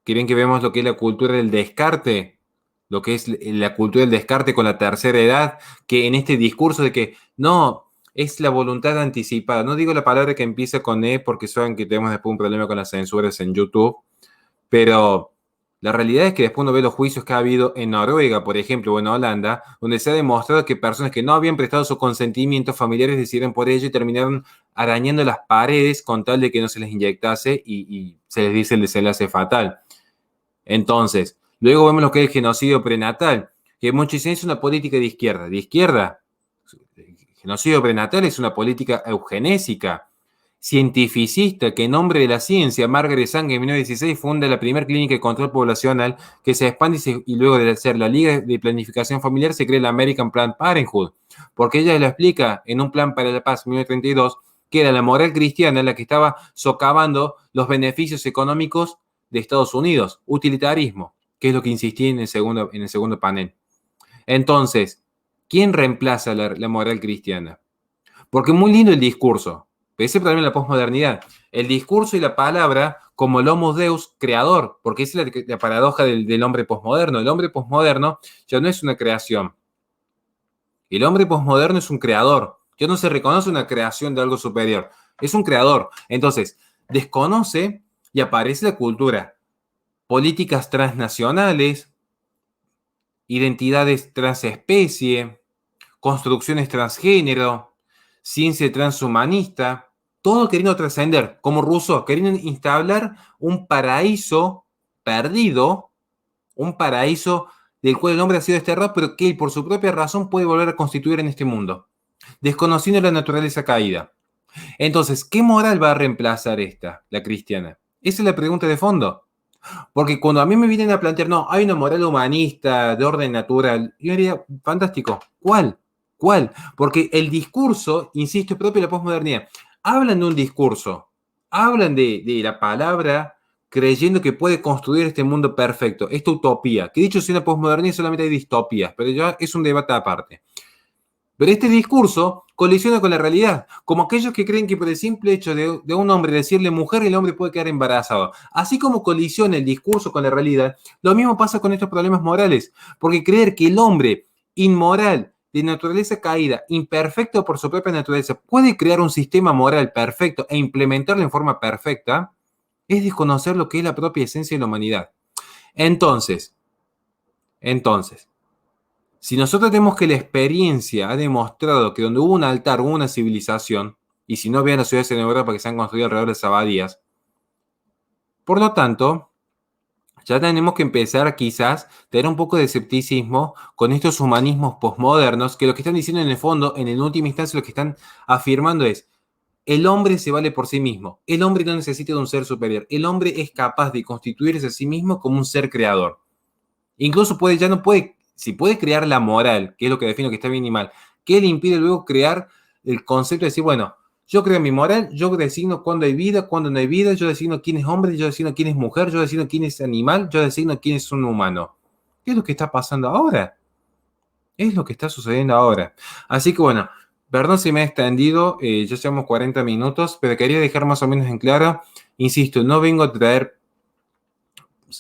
¿Quieren que veamos lo que es la cultura del descarte? Lo que es la cultura del descarte con la tercera edad, que en este discurso de que no, es la voluntad anticipada. No digo la palabra que empieza con E porque saben que tenemos después un problema con las censuras en YouTube, pero la realidad es que después uno ve los juicios que ha habido en Noruega, por ejemplo, o en Holanda, donde se ha demostrado que personas que no habían prestado su consentimiento, familiares decidieron por ello y terminaron arañando las paredes con tal de que no se les inyectase y se les dice el desenlace fatal. Entonces, luego vemos lo que es el genocidio prenatal, que muchos dicen es una política de izquierda. ¿De izquierda? El genocidio prenatal es una política eugenésica, cientificista, que en nombre de la ciencia, Margaret Sanger en 1916 funda la primera clínica de control poblacional que se expande y luego de ser la Liga de Planificación Familiar se crea la American Planned Parenthood, porque ella lo explica en un plan para la paz 1932, que era la moral cristiana la que estaba socavando los beneficios económicos de Estados Unidos, utilitarismo, que es lo que insistí en el segundo panel. Entonces, ¿quién reemplaza la moral cristiana? Porque es muy lindo el discurso, pero ese también la posmodernidad. El discurso y la palabra como el homo deus creador, porque esa es la paradoja del hombre posmoderno. El hombre posmoderno ya no es una creación. El hombre posmoderno es un creador. Ya no se reconoce una creación de algo superior. Es un creador. Entonces, desconoce y aparece la cultura. Políticas transnacionales, identidades transespecie, construcciones transgénero, ciencia transhumanista, todo queriendo trascender, como Rousseau, queriendo instaurar un paraíso perdido, un paraíso del cual el hombre ha sido desterrado, pero que él por su propia razón puede volver a constituir en este mundo, desconociendo la naturaleza caída. Entonces, ¿qué moral va a reemplazar esta, la cristiana? Esa es la pregunta de fondo. Porque cuando a mí me vienen a plantear, no, hay una moral humanista de orden natural, yo diría, fantástico, ¿cuál? ¿Cuál? Porque el discurso, insisto, es propio de la posmodernidad. Hablan de un discurso, hablan de la palabra creyendo que puede construir este mundo perfecto, esta utopía, que dicho sea en la posmodernidad solamente hay distopías, pero ya es un debate aparte. Pero este discurso colisiona con la realidad, como aquellos que creen que por el simple hecho de un hombre decirle mujer, el hombre puede quedar embarazado. Así como colisiona el discurso con la realidad, lo mismo pasa con estos problemas morales, porque creer que el hombre inmoral, de naturaleza caída, imperfecto por su propia naturaleza, puede crear un sistema moral perfecto e implementarlo en forma perfecta, es desconocer lo que es la propia esencia de la humanidad. Entonces, si nosotros tenemos que la experiencia ha demostrado que donde hubo un altar hubo una civilización, y si no vean las ciudades en Europa que se han construido alrededor de abadías, por lo tanto, ya tenemos que empezar quizás a tener un poco de escepticismo con estos humanismos posmodernos, que lo que están diciendo en el fondo, en última instancia, lo que están afirmando es, el hombre se vale por sí mismo, el hombre no necesita de un ser superior, el hombre es capaz de constituirse a sí mismo como un ser creador. Incluso si puede crear la moral, que es lo que defino que está bien y mal, ¿qué le impide luego crear el concepto de decir, bueno, yo creo mi moral, yo designo cuándo hay vida, cuándo no hay vida, yo designo quién es hombre, yo designo quién es mujer, yo designo quién es animal, yo designo quién es un humano? ¿Qué es lo que está pasando ahora? Es lo que está sucediendo ahora. Así que bueno, perdón si me he extendido, ya llevamos 40 minutos, pero quería dejar más o menos en claro, insisto, no vengo a traer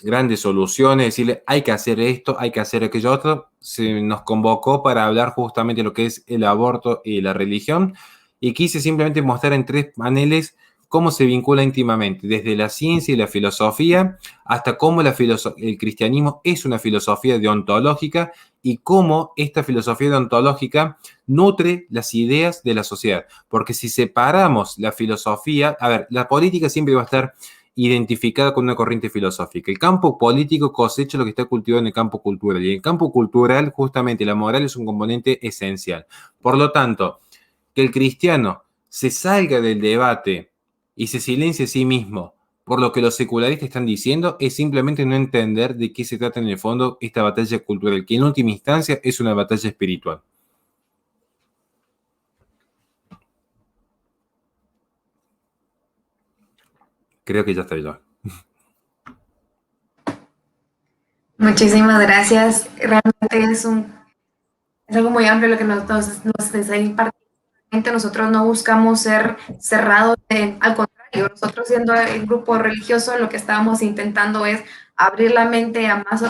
grandes soluciones, decirle hay que hacer esto, hay que hacer aquello otro. Se nos convocó para hablar justamente de lo que es el aborto y la religión y quise simplemente mostrar en 3 paneles cómo se vincula íntimamente, desde la ciencia y la filosofía, hasta cómo el cristianismo es una filosofía deontológica y cómo esta filosofía deontológica nutre las ideas de la sociedad. Porque si separamos la filosofía, a ver, la política siempre va a estar identificada con una corriente filosófica. El campo político cosecha lo que está cultivado en el campo cultural. Y en el campo cultural, justamente, la moral es un componente esencial. Por lo tanto, que el cristiano se salga del debate y se silencie a sí mismo por lo que los secularistas están diciendo es simplemente no entender de qué se trata en el fondo esta batalla cultural, que en última instancia es una batalla espiritual. Creo que ya está yo. Muchísimas gracias. Realmente es algo muy amplio lo que nos está impartiendo. Nosotros no buscamos ser cerrados, al contrario, nosotros siendo el grupo religioso lo que estábamos intentando es abrir la mente a más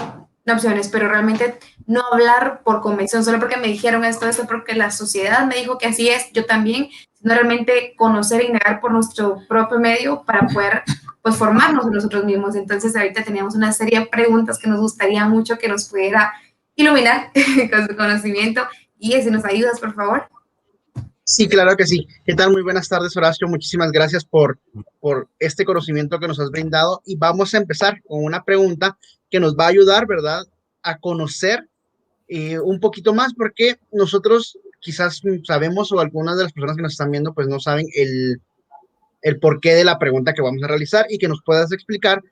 opciones, pero realmente no hablar por convención, solo porque me dijeron esto, porque la sociedad me dijo que así es, yo también, sino realmente conocer e indagar por nuestro propio medio para poder pues formarnos nosotros mismos. Entonces ahorita teníamos una serie de preguntas que nos gustaría mucho que nos pudiera iluminar con su conocimiento. Y si nos ayudas, por favor. Sí, claro que sí. ¿Qué tal? Muy buenas tardes, Horacio. Muchísimas gracias por este conocimiento que nos has brindado. Y vamos a empezar con una pregunta que nos va a ayudar, ¿verdad?, a conocer un poquito más, porque nosotros quizás sabemos, o algunas de las personas que nos están viendo, pues no saben el porqué de la pregunta que vamos a realizar, y que nos puedas explicar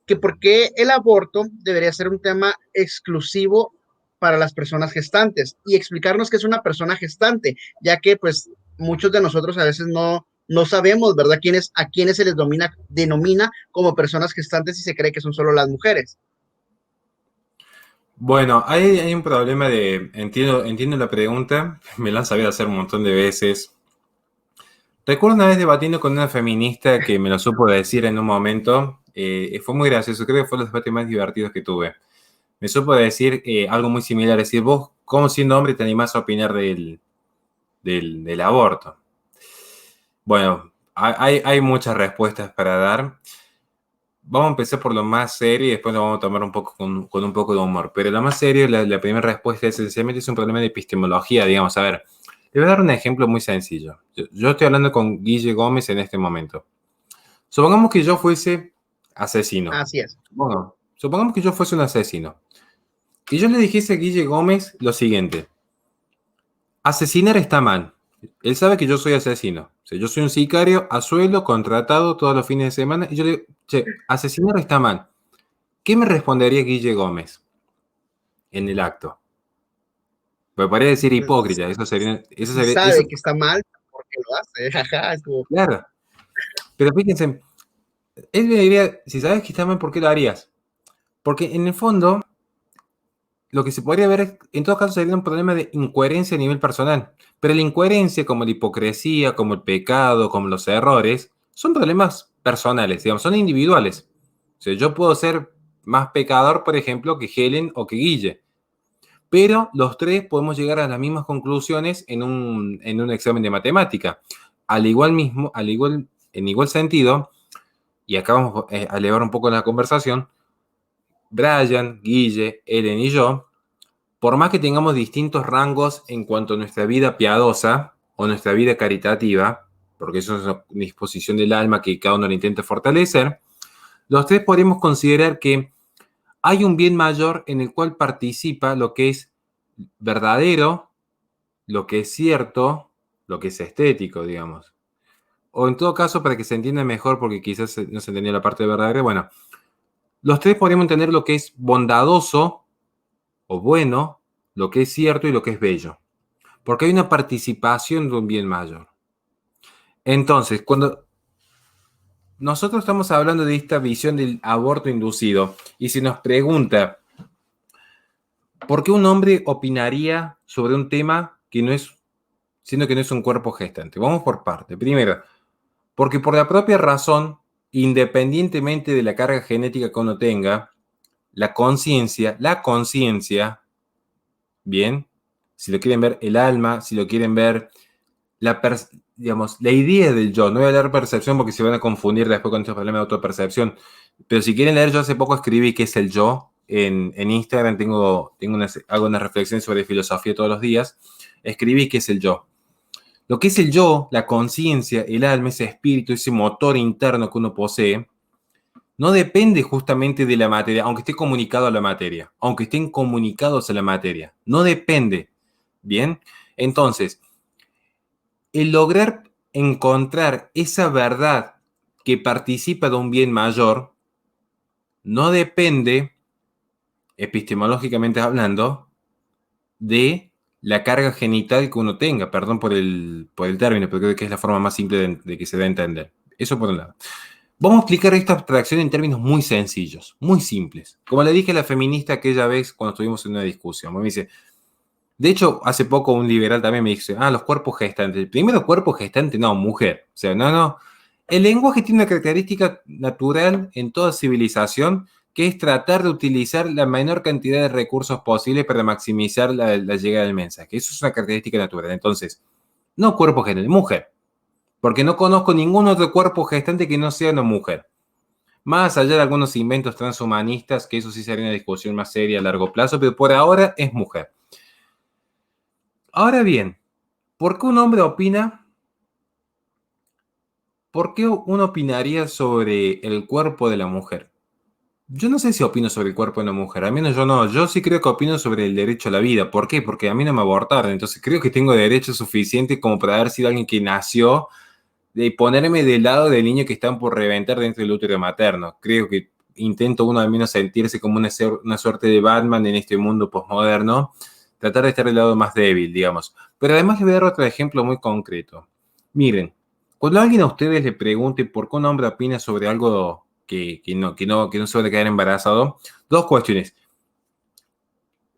que por qué el aborto debería ser un tema exclusivo para las personas gestantes, y explicarnos qué es una persona gestante, ya que pues muchos de nosotros a veces no sabemos, ¿verdad?, a quiénes se les denomina como personas gestantes y se cree que son solo las mujeres. Bueno, hay un problema entiendo la pregunta, me la han sabido hacer un montón de veces. Recuerdo una vez debatiendo con una feminista que me lo supo decir en un momento, fue muy gracioso, creo que fue los debates más divertidos que tuve. Me supo decir algo muy similar, es decir, vos, ¿cómo siendo hombre te animás a opinar del aborto? Bueno, hay muchas respuestas para dar. Vamos a empezar por lo más serio y después lo vamos a tomar un poco con un poco de humor. Pero lo más serio, la primera respuesta esencialmente es un problema de epistemología, digamos. A ver, le voy a dar un ejemplo muy sencillo. Yo estoy hablando con Guille Gómez en este momento. Supongamos que yo fuese asesino. Así es. Bueno, supongamos que yo fuese un asesino. Y yo le dijese a Guille Gómez lo siguiente. Asesinar está mal. Él sabe que yo soy asesino. O sea, yo soy un sicario a sueldo, contratado todos los fines de semana. Y yo le digo, che, asesinar está mal. ¿Qué me respondería Guille Gómez en el acto? Me parece decir hipócrita. Eso sería Sabe eso, que está mal porque lo hace. Jaja, es como... Claro. Pero fíjense, él me diría, si sabes que está mal, ¿por qué lo harías? Porque en el fondo, lo que se podría ver es, en todo caso, sería un problema de incoherencia a nivel personal. Pero la incoherencia, como la hipocresía, como el pecado, como los errores, son problemas personales, digamos, son individuales. O sea, yo puedo ser más pecador, por ejemplo, que Helen o que Guille. Pero los tres podemos llegar a las mismas conclusiones en un examen de matemática. En igual sentido, y acá vamos a elevar un poco la conversación, Brian, Guille, Ellen y yo, por más que tengamos distintos rangos en cuanto a nuestra vida piadosa o nuestra vida caritativa, porque eso es una disposición del alma que cada uno lo intenta fortalecer, los tres podríamos considerar que hay un bien mayor en el cual participa lo que es verdadero, lo que es cierto, lo que es estético, digamos. O en todo caso, para que se entienda mejor, porque quizás no se entendía la parte verdadera, bueno, los tres podríamos entender lo que es bondadoso o bueno, lo que es cierto y lo que es bello. Porque hay una participación de un bien mayor. Entonces, cuando nosotros estamos hablando de esta visión del aborto inducido, y se nos pregunta, ¿por qué un hombre opinaría sobre un tema que no es, siendo que no es un cuerpo gestante? Vamos por parte. Primero, porque por la propia razón, independientemente de la carga genética que uno tenga, la conciencia, bien, si lo quieren ver el alma, si lo quieren ver digamos, la idea del yo, no voy a leer percepción porque se van a confundir después con estos problemas de autopercepción, pero si quieren leer, yo hace poco escribí qué es el yo. En Instagram hago unas reflexiones sobre filosofía todos los días. Escribí qué es el yo. Lo que es el yo, la conciencia, el alma, ese espíritu, ese motor interno que uno posee, no depende justamente de la materia, aunque esté comunicado a la materia, aunque estén comunicados a la materia. No depende. ¿Bien? Entonces, el lograr encontrar esa verdad que participa de un bien mayor no depende, epistemológicamente hablando, de la carga genital que uno tenga. Perdón por el término, pero creo que es la forma más simple de que se dé a entender. Eso por un lado. Vamos a explicar esta abstracción en términos muy sencillos, muy simples. Como le dije a la feminista aquella vez cuando estuvimos en una discusión, me dice, de hecho, hace poco un liberal también me dice, los cuerpos gestantes. Primero, cuerpo gestante, no, mujer. O sea, no. El lenguaje tiene una característica natural en toda civilización, que es tratar de utilizar la menor cantidad de recursos posibles para maximizar la llegada del mensaje. Eso es una característica natural. Entonces, no cuerpo gestante, mujer. Porque no conozco ningún otro cuerpo gestante que no sea una mujer. Más allá de algunos inventos transhumanistas, que eso sí sería una discusión más seria a largo plazo, pero por ahora es mujer. Ahora bien, ¿por qué un hombre opina? ¿Por qué uno opinaría sobre el cuerpo de la mujer? Yo no sé si opino sobre el cuerpo de una mujer, al menos yo no. Yo sí creo que opino sobre el derecho a la vida. ¿Por qué? Porque a mí no me abortaron, entonces creo que tengo derecho suficiente como para haber sido alguien que nació, de ponerme del lado del niño que están por reventar dentro del útero materno. Creo que intento uno al menos sentirse como una suerte de Batman en este mundo posmoderno, tratar de estar del lado más débil, digamos. Pero además les voy a dar otro ejemplo muy concreto. Miren, cuando alguien a ustedes le pregunte por qué un hombre opina sobre algo que no suele quedar embarazado, dos cuestiones.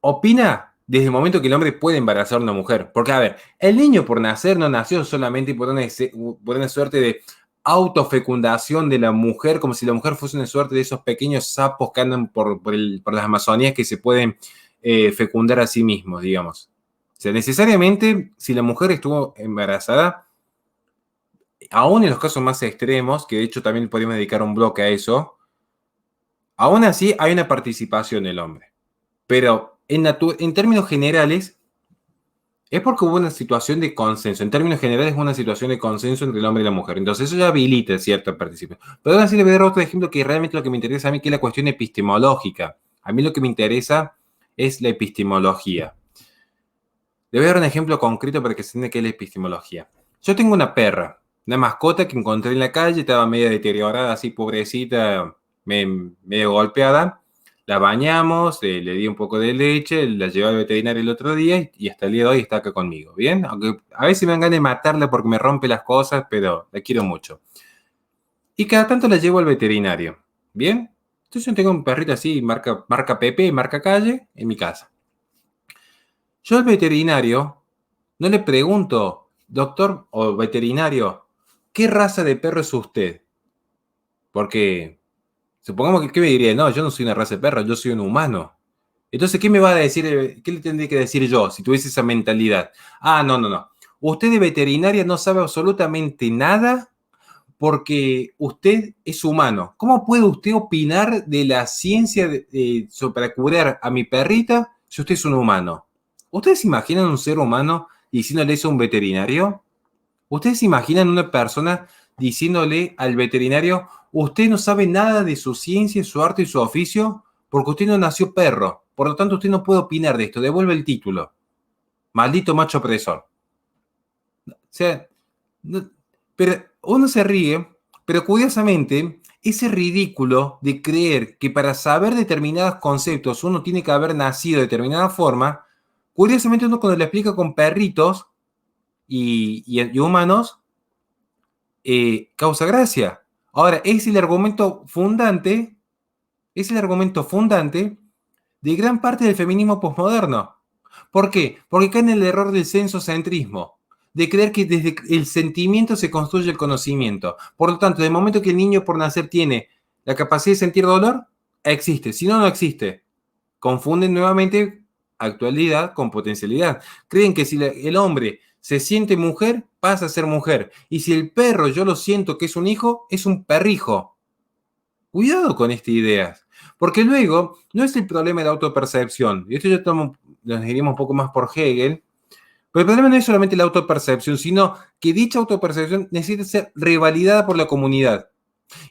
Opina desde el momento que el hombre puede embarazar a una mujer. Porque, a ver, el niño por nacer no nació solamente por una suerte de autofecundación de la mujer, como si la mujer fuese una suerte de esos pequeños sapos que andan por las Amazonías que se pueden fecundar a sí mismos, digamos. O sea, necesariamente, si la mujer estuvo embarazada, aún en los casos más extremos, que de hecho también podríamos dedicar un bloque a eso, aún así hay una participación del hombre. Pero en términos generales, es porque hubo una situación de consenso. En términos generales, una situación de consenso entre el hombre y la mujer. Entonces, eso ya habilita cierta participación. Pero ahora sí le voy a dar otro ejemplo que realmente lo que me interesa a mí, que es la cuestión epistemológica. A mí lo que me interesa es la epistemología. Le voy a dar un ejemplo concreto para que se entienda qué es la epistemología. Yo tengo una perra, una mascota que encontré en la calle, estaba medio deteriorada, así pobrecita, medio golpeada. La bañamos, le di un poco de leche, la llevé al veterinario el otro día y hasta el día de hoy está acá conmigo, ¿bien? Aunque a veces me dan ganas de matarla porque me rompe las cosas, pero la quiero mucho. Y cada tanto la llevo al veterinario, ¿bien? Entonces yo tengo un perrito así, marca Pepe, marca calle, en mi casa. Yo al veterinario no le pregunto, doctor o veterinario, ¿qué raza de perro es usted? Porque supongamos que, ¿qué me diría? No, yo no soy una raza de perro, yo soy un humano. Entonces, ¿qué me va a decir? ¿Qué le tendría que decir yo si tuviese esa mentalidad? No. Usted de veterinaria no sabe absolutamente nada porque usted es humano. ¿Cómo puede usted opinar de la ciencia para curar a mi perrita si usted es un humano? ¿Ustedes se imaginan un ser humano diciéndole eso a un veterinario? ¿Ustedes se imaginan una persona diciéndole al veterinario, usted no sabe nada de su ciencia, su arte y su oficio porque usted no nació perro? Por lo tanto, usted no puede opinar de esto. Devuelve el título. Maldito macho opresor. O sea, pero uno se ríe, pero curiosamente, ese ridículo de creer que para saber determinados conceptos uno tiene que haber nacido de determinada forma, curiosamente uno cuando lo explica con perritos y humanos, causa gracia. Ahora, es el argumento fundante de gran parte del feminismo posmoderno. ¿Por qué? Porque cae en el error del sensocentrismo, de creer que desde el sentimiento se construye el conocimiento. Por lo tanto, desde el momento que el niño por nacer tiene la capacidad de sentir dolor, existe. Si no, no existe. Confunden nuevamente actualidad con potencialidad. Creen que si el hombre se siente mujer, pasa a ser mujer. Y si el perro yo lo siento que es un hijo, es un perrijo. Cuidado con estas ideas, porque luego no es el problema de la autopercepción, y esto nos iríamos un poco más por Hegel, pero el problema no es solamente la autopercepción, sino que dicha autopercepción necesita ser revalidada por la comunidad,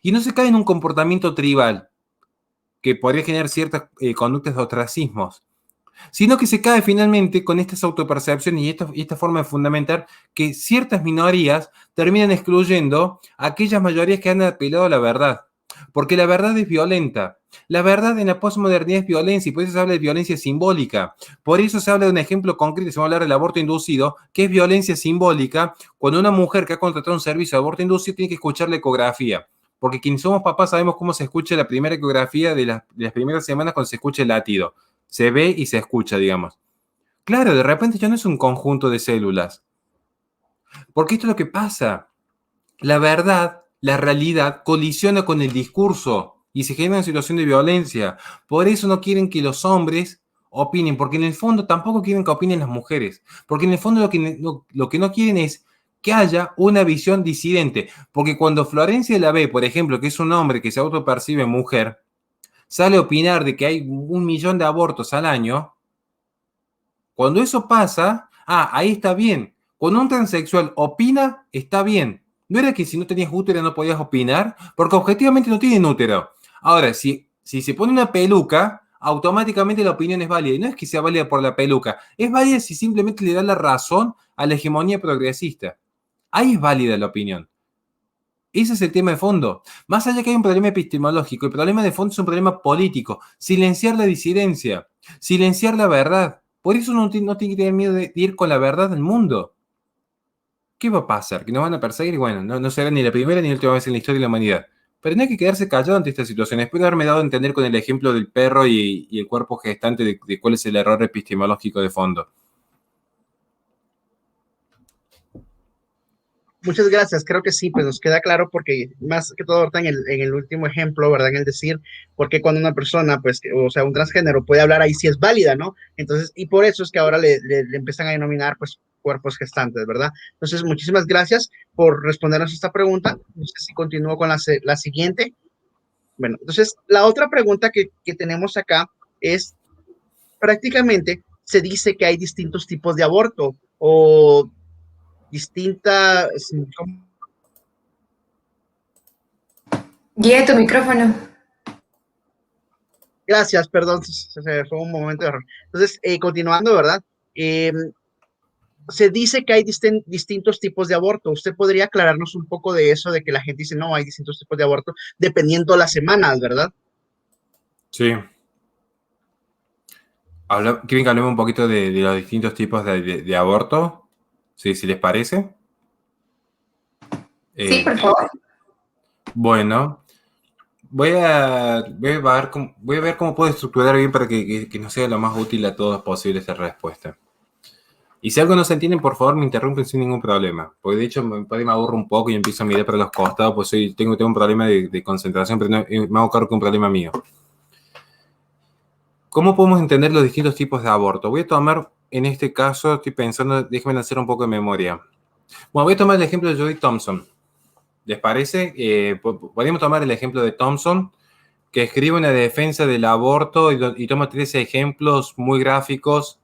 y no se cae en un comportamiento tribal, que podría generar ciertas conductas de ostracismos, sino que se cae finalmente con estas autopercepciones y esta forma de fundamentar que ciertas minorías terminan excluyendo a aquellas mayorías que han apelado a la verdad. Porque la verdad es violenta. La verdad en la posmodernidad es violencia y por eso se habla de violencia simbólica. Por eso se habla de un ejemplo concreto, se va a hablar del aborto inducido, que es violencia simbólica cuando una mujer que ha contratado un servicio de aborto inducido tiene que escuchar la ecografía. Porque quienes somos papás sabemos cómo se escucha la primera ecografía de las primeras semanas cuando se escucha el latido. Se ve y se escucha, digamos. Claro, de repente ya no es un conjunto de células. Porque esto es lo que pasa. La verdad, la realidad, colisiona con el discurso y se genera una situación de violencia. Por eso no quieren que los hombres opinen, porque en el fondo tampoco quieren que opinen las mujeres. Porque en el fondo lo que no quieren es que haya una visión disidente. Porque cuando Florencia Lavey, por ejemplo, que es un hombre que se autopercibe mujer, sale a opinar de que hay 1 millón de abortos al año, cuando eso pasa, ahí está bien. Cuando un transexual opina, está bien. ¿No era que si no tenías útero no podías opinar? Porque objetivamente no tienen útero. Ahora, si se pone una peluca, automáticamente la opinión es válida. Y no es que sea válida por la peluca, es válida si simplemente le da la razón a la hegemonía progresista. Ahí es válida la opinión. Ese es el tema de fondo. Más allá que hay un problema epistemológico, el problema de fondo es un problema político. Silenciar la disidencia, silenciar la verdad. Por eso no tiene que tener miedo de ir con la verdad del mundo. ¿Qué va a pasar? ¿Que nos van a perseguir? Bueno, no será ni la primera ni la última vez en la historia de la humanidad. Pero no hay que quedarse callado ante esta situación. Espero haberme dado a entender con el ejemplo del perro y el cuerpo gestante de cuál es el error epistemológico de fondo. Muchas gracias, creo que sí, pues nos queda claro porque más que todo ahorita en el último ejemplo, ¿verdad? En el decir, porque cuando una persona, pues, o sea, un transgénero puede hablar ahí sí es válida, ¿no? Entonces, y por eso es que ahora le empiezan a denominar, pues, cuerpos gestantes, ¿verdad? Entonces, muchísimas gracias por respondernos esta pregunta. No sé si continúo con la siguiente. Bueno, entonces, la otra pregunta que tenemos acá es, prácticamente se dice que hay distintos tipos de aborto o distintas. Guía tu micrófono. Gracias, perdón, se fue un momento de error. Entonces, continuando, ¿verdad? Se dice que hay distintos tipos de aborto. ¿Usted podría aclararnos un poco de eso, de que la gente dice, no, hay distintos tipos de aborto, dependiendo las semanas, ¿verdad? Sí. ¿Quieren que hablemos un poquito de los distintos tipos de aborto? ¿Sí, si les parece? Sí, por favor. Bueno, voy a ver cómo puedo estructurar bien para que nos sea lo más útil a todos posible esta respuesta. Y si algo no se entiende, por favor, me interrumpen sin ningún problema. Porque de hecho, me aburro un poco y empiezo a mirar para los costados, pues tengo un problema de concentración, pero no, me hago cargo que es un problema mío. ¿Cómo podemos entender los distintos tipos de aborto? Voy a tomar, en este caso, estoy pensando, déjenme hacer un poco de memoria. Bueno, voy a tomar el ejemplo de Jody Thompson. ¿Les parece? Podríamos tomar el ejemplo de Thompson, que escribe una defensa del aborto y toma 3 ejemplos muy gráficos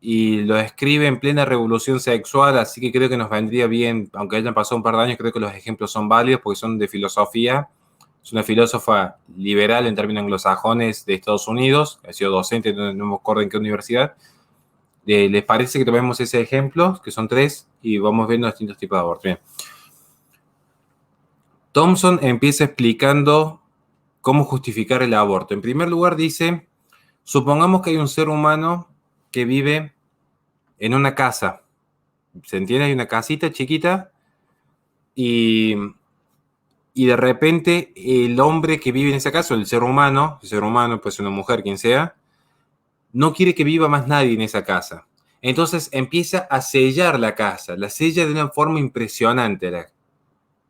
y lo escribe en plena revolución sexual, así que creo que nos vendría bien, aunque hayan pasado un par de años, creo que los ejemplos son válidos porque son de filosofía. Es una filósofa liberal en términos anglosajones de Estados Unidos, ha sido docente, no me acuerdo en qué universidad. ¿Les parece que tomemos ese ejemplo, que son 3, y vamos viendo distintos tipos de aborto? Bien. Thompson empieza explicando cómo justificar el aborto. En primer lugar dice, supongamos que hay un ser humano que vive en una casa. ¿Se entiende? Hay una casita chiquita y de repente el hombre que vive en esa casa, el ser humano, pues una mujer, quien sea, no quiere que viva más nadie en esa casa. Entonces empieza a sellar la casa, la sella de una forma impresionante,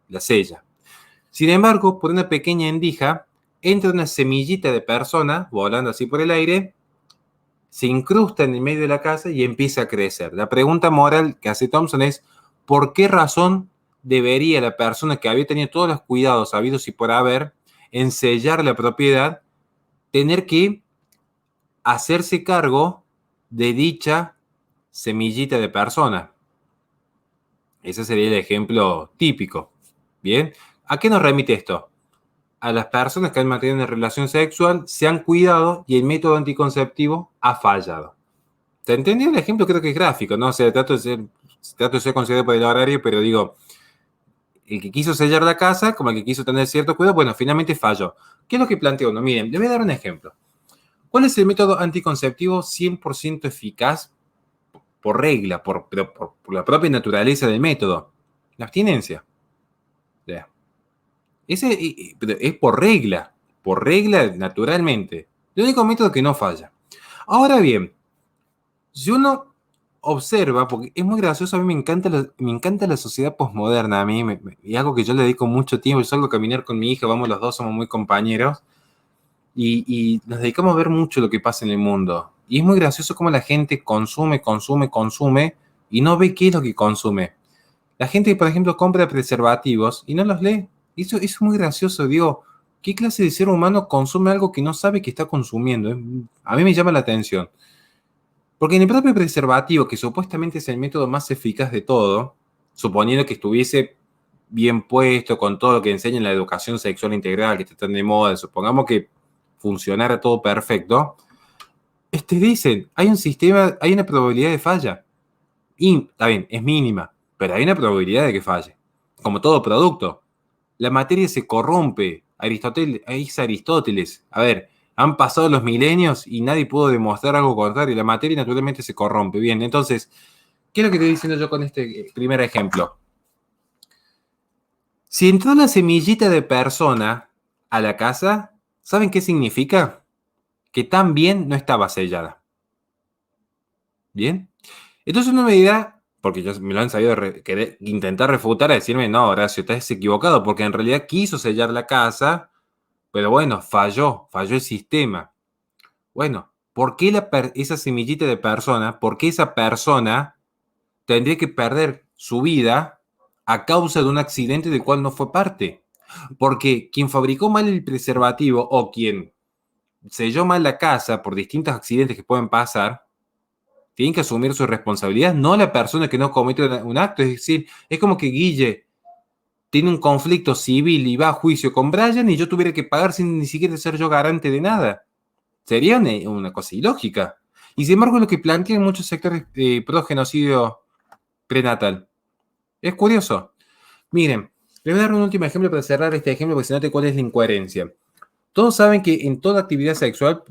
la sella. Sin embargo, por una pequeña endija, entra una semillita de persona, volando así por el aire, se incrusta en el medio de la casa y empieza a crecer. La pregunta moral que hace Thompson es, ¿por qué razón debería la persona que había tenido todos los cuidados habidos y por haber en sellar la propiedad tener que hacerse cargo de dicha semillita de persona? Ese sería el ejemplo típico. ¿Bien? ¿A qué nos remite esto? A las personas que han mantenido una relación sexual, se han cuidado y el método anticonceptivo ha fallado. ¿Te entendió el ejemplo? Creo que es gráfico, ¿no? O sea, trato de ser considerado por el horario, pero digo, el que quiso sellar la casa, como el que quiso tener cierto cuidado, bueno, finalmente falló. ¿Qué es lo que plantea uno? Miren, le voy a dar un ejemplo. ¿Cuál es el método anticonceptivo 100% eficaz por regla, por la propia naturaleza del método? La abstinencia. Ya. Pero es por regla naturalmente. El único método que no falla. Ahora bien, si uno observa, porque es muy gracioso, a mí me encanta la sociedad posmoderna, a mí, y algo que yo le dedico mucho tiempo, yo salgo a caminar con mi hija, vamos los dos, somos muy compañeros, y nos dedicamos a ver mucho lo que pasa en el mundo. Y es muy gracioso cómo la gente consume, y no ve qué es lo que consume. La gente, por ejemplo, compra preservativos y no los lee. Eso es muy gracioso, digo, ¿qué clase de ser humano consume algo que no sabe que está consumiendo? A mí me llama la atención. Porque en el propio preservativo, que supuestamente es el método más eficaz de todo, suponiendo que estuviese bien puesto con todo lo que enseña en la educación sexual integral, que está tan de moda, supongamos que funcionara todo perfecto, dicen, hay un sistema, hay una probabilidad de falla. Y está bien, es mínima, pero hay una probabilidad de que falle. Como todo producto. La materia se corrompe. Aristóteles. A ver, han pasado los milenios y nadie pudo demostrar algo contrario. La materia naturalmente se corrompe. Bien, entonces, ¿qué es lo que estoy diciendo yo con este primer ejemplo? Si entró la semillita de persona a la casa, ¿saben qué significa? Que también no estaba sellada. ¿Bien? Entonces uno me dirá, porque ya me lo han sabido intentar refutar, a decirme, no, Horacio, estás equivocado, porque en realidad quiso sellar la casa, pero bueno, falló el sistema. Bueno, ¿por qué esa semillita de persona, por qué esa persona tendría que perder su vida a causa de un accidente del cual no fue parte? Porque quien fabricó mal el preservativo o quien selló mal la casa por distintos accidentes que pueden pasar, tienen que asumir su responsabilidad, no la persona que no comete un acto. Es decir, es como que Guille tiene un conflicto civil y va a juicio con Brian y yo tuviera que pagar sin ni siquiera ser yo garante de nada. Sería una cosa ilógica. Y sin embargo, lo que plantean muchos sectores pro genocidio prenatal. Es curioso. Miren, les voy a dar un último ejemplo para cerrar este ejemplo, porque se note cuál es la incoherencia. Todos saben que en toda actividad sexual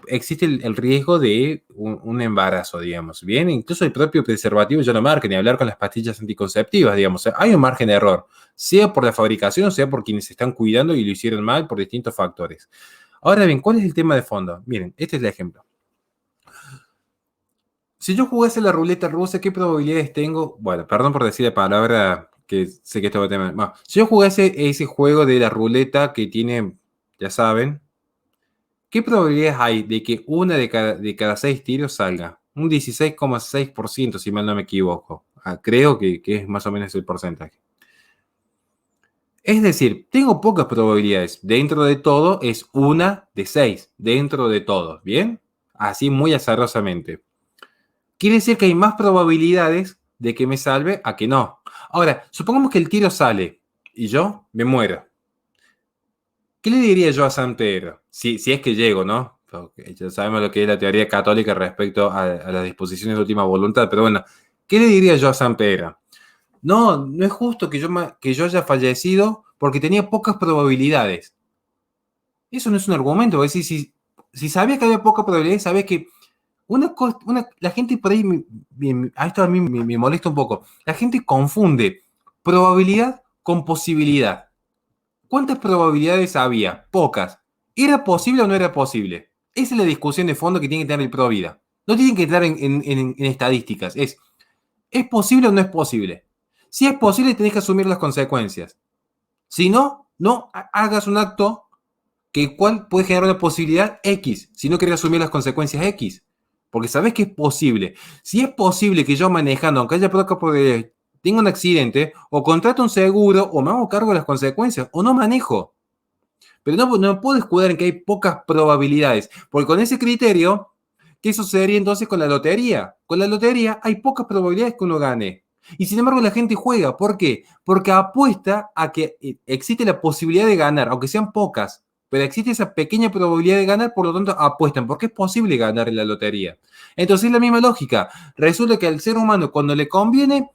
existe el riesgo de un embarazo, digamos, ¿bien? Incluso el propio preservativo ya lo marca, ni hablar con las pastillas anticonceptivas, digamos. Hay un margen de error, sea por la fabricación, sea por quienes se están cuidando y lo hicieron mal por distintos factores. Ahora bien, ¿cuál es el tema de fondo? Miren, este es el ejemplo. Si yo jugase la ruleta rusa, ¿qué probabilidades tengo? Bueno, perdón por decir la palabra, que sé que esto va a tener... Bueno, si yo jugase ese juego de la ruleta que tiene, ya saben, ¿qué probabilidades hay de que una de cada 6 tiros salga? Un 16,6%, si mal no me equivoco. Creo que es más o menos el porcentaje. Es decir, tengo pocas probabilidades. Dentro de todo es una de 6. Dentro de todo, ¿bien? Así muy azarosamente. Quiere decir que hay más probabilidades de que me salve a que no. Ahora, supongamos que el tiro sale y yo me muero. ¿Qué le diría yo a San Pedro? Si es que llego, ¿no? Porque ya sabemos lo que es la teoría católica respecto a las disposiciones de última voluntad, pero bueno, ¿qué le diría yo a San Pedro? No es justo que yo haya fallecido porque tenía pocas probabilidades. Eso no es un argumento. Es decir, si sabía que había pocas probabilidades, sabía que la gente por ahí, a esto a mí me molesta un poco, la gente confunde probabilidad con posibilidad. ¿Cuántas probabilidades había? Pocas. ¿Era posible o no era posible? Esa es la discusión de fondo que tiene que tener el pro vida. No tienen que entrar en estadísticas. ¿Es posible o no es posible? Si es posible, tenés que asumir las consecuencias. Si no, no hagas un acto cual puede generar una posibilidad X, si no querés asumir las consecuencias X. porque sabes que es posible. Si es posible que yo manejando, aunque haya pocas probabilidades, tenga un accidente, o contrato un seguro, o me hago cargo de las consecuencias, o no manejo. Pero no me puedo escudar en que hay pocas probabilidades, porque con ese criterio, ¿qué sucedería entonces con la lotería? Con la lotería hay pocas probabilidades que uno gane. Y sin embargo la gente juega. ¿Por qué? Porque apuesta a que existe la posibilidad de ganar, aunque sean pocas, pero existe esa pequeña probabilidad de ganar, por lo tanto apuestan, porque es posible ganar en la lotería. Entonces es la misma lógica. Resulta que al ser humano, cuando le conviene,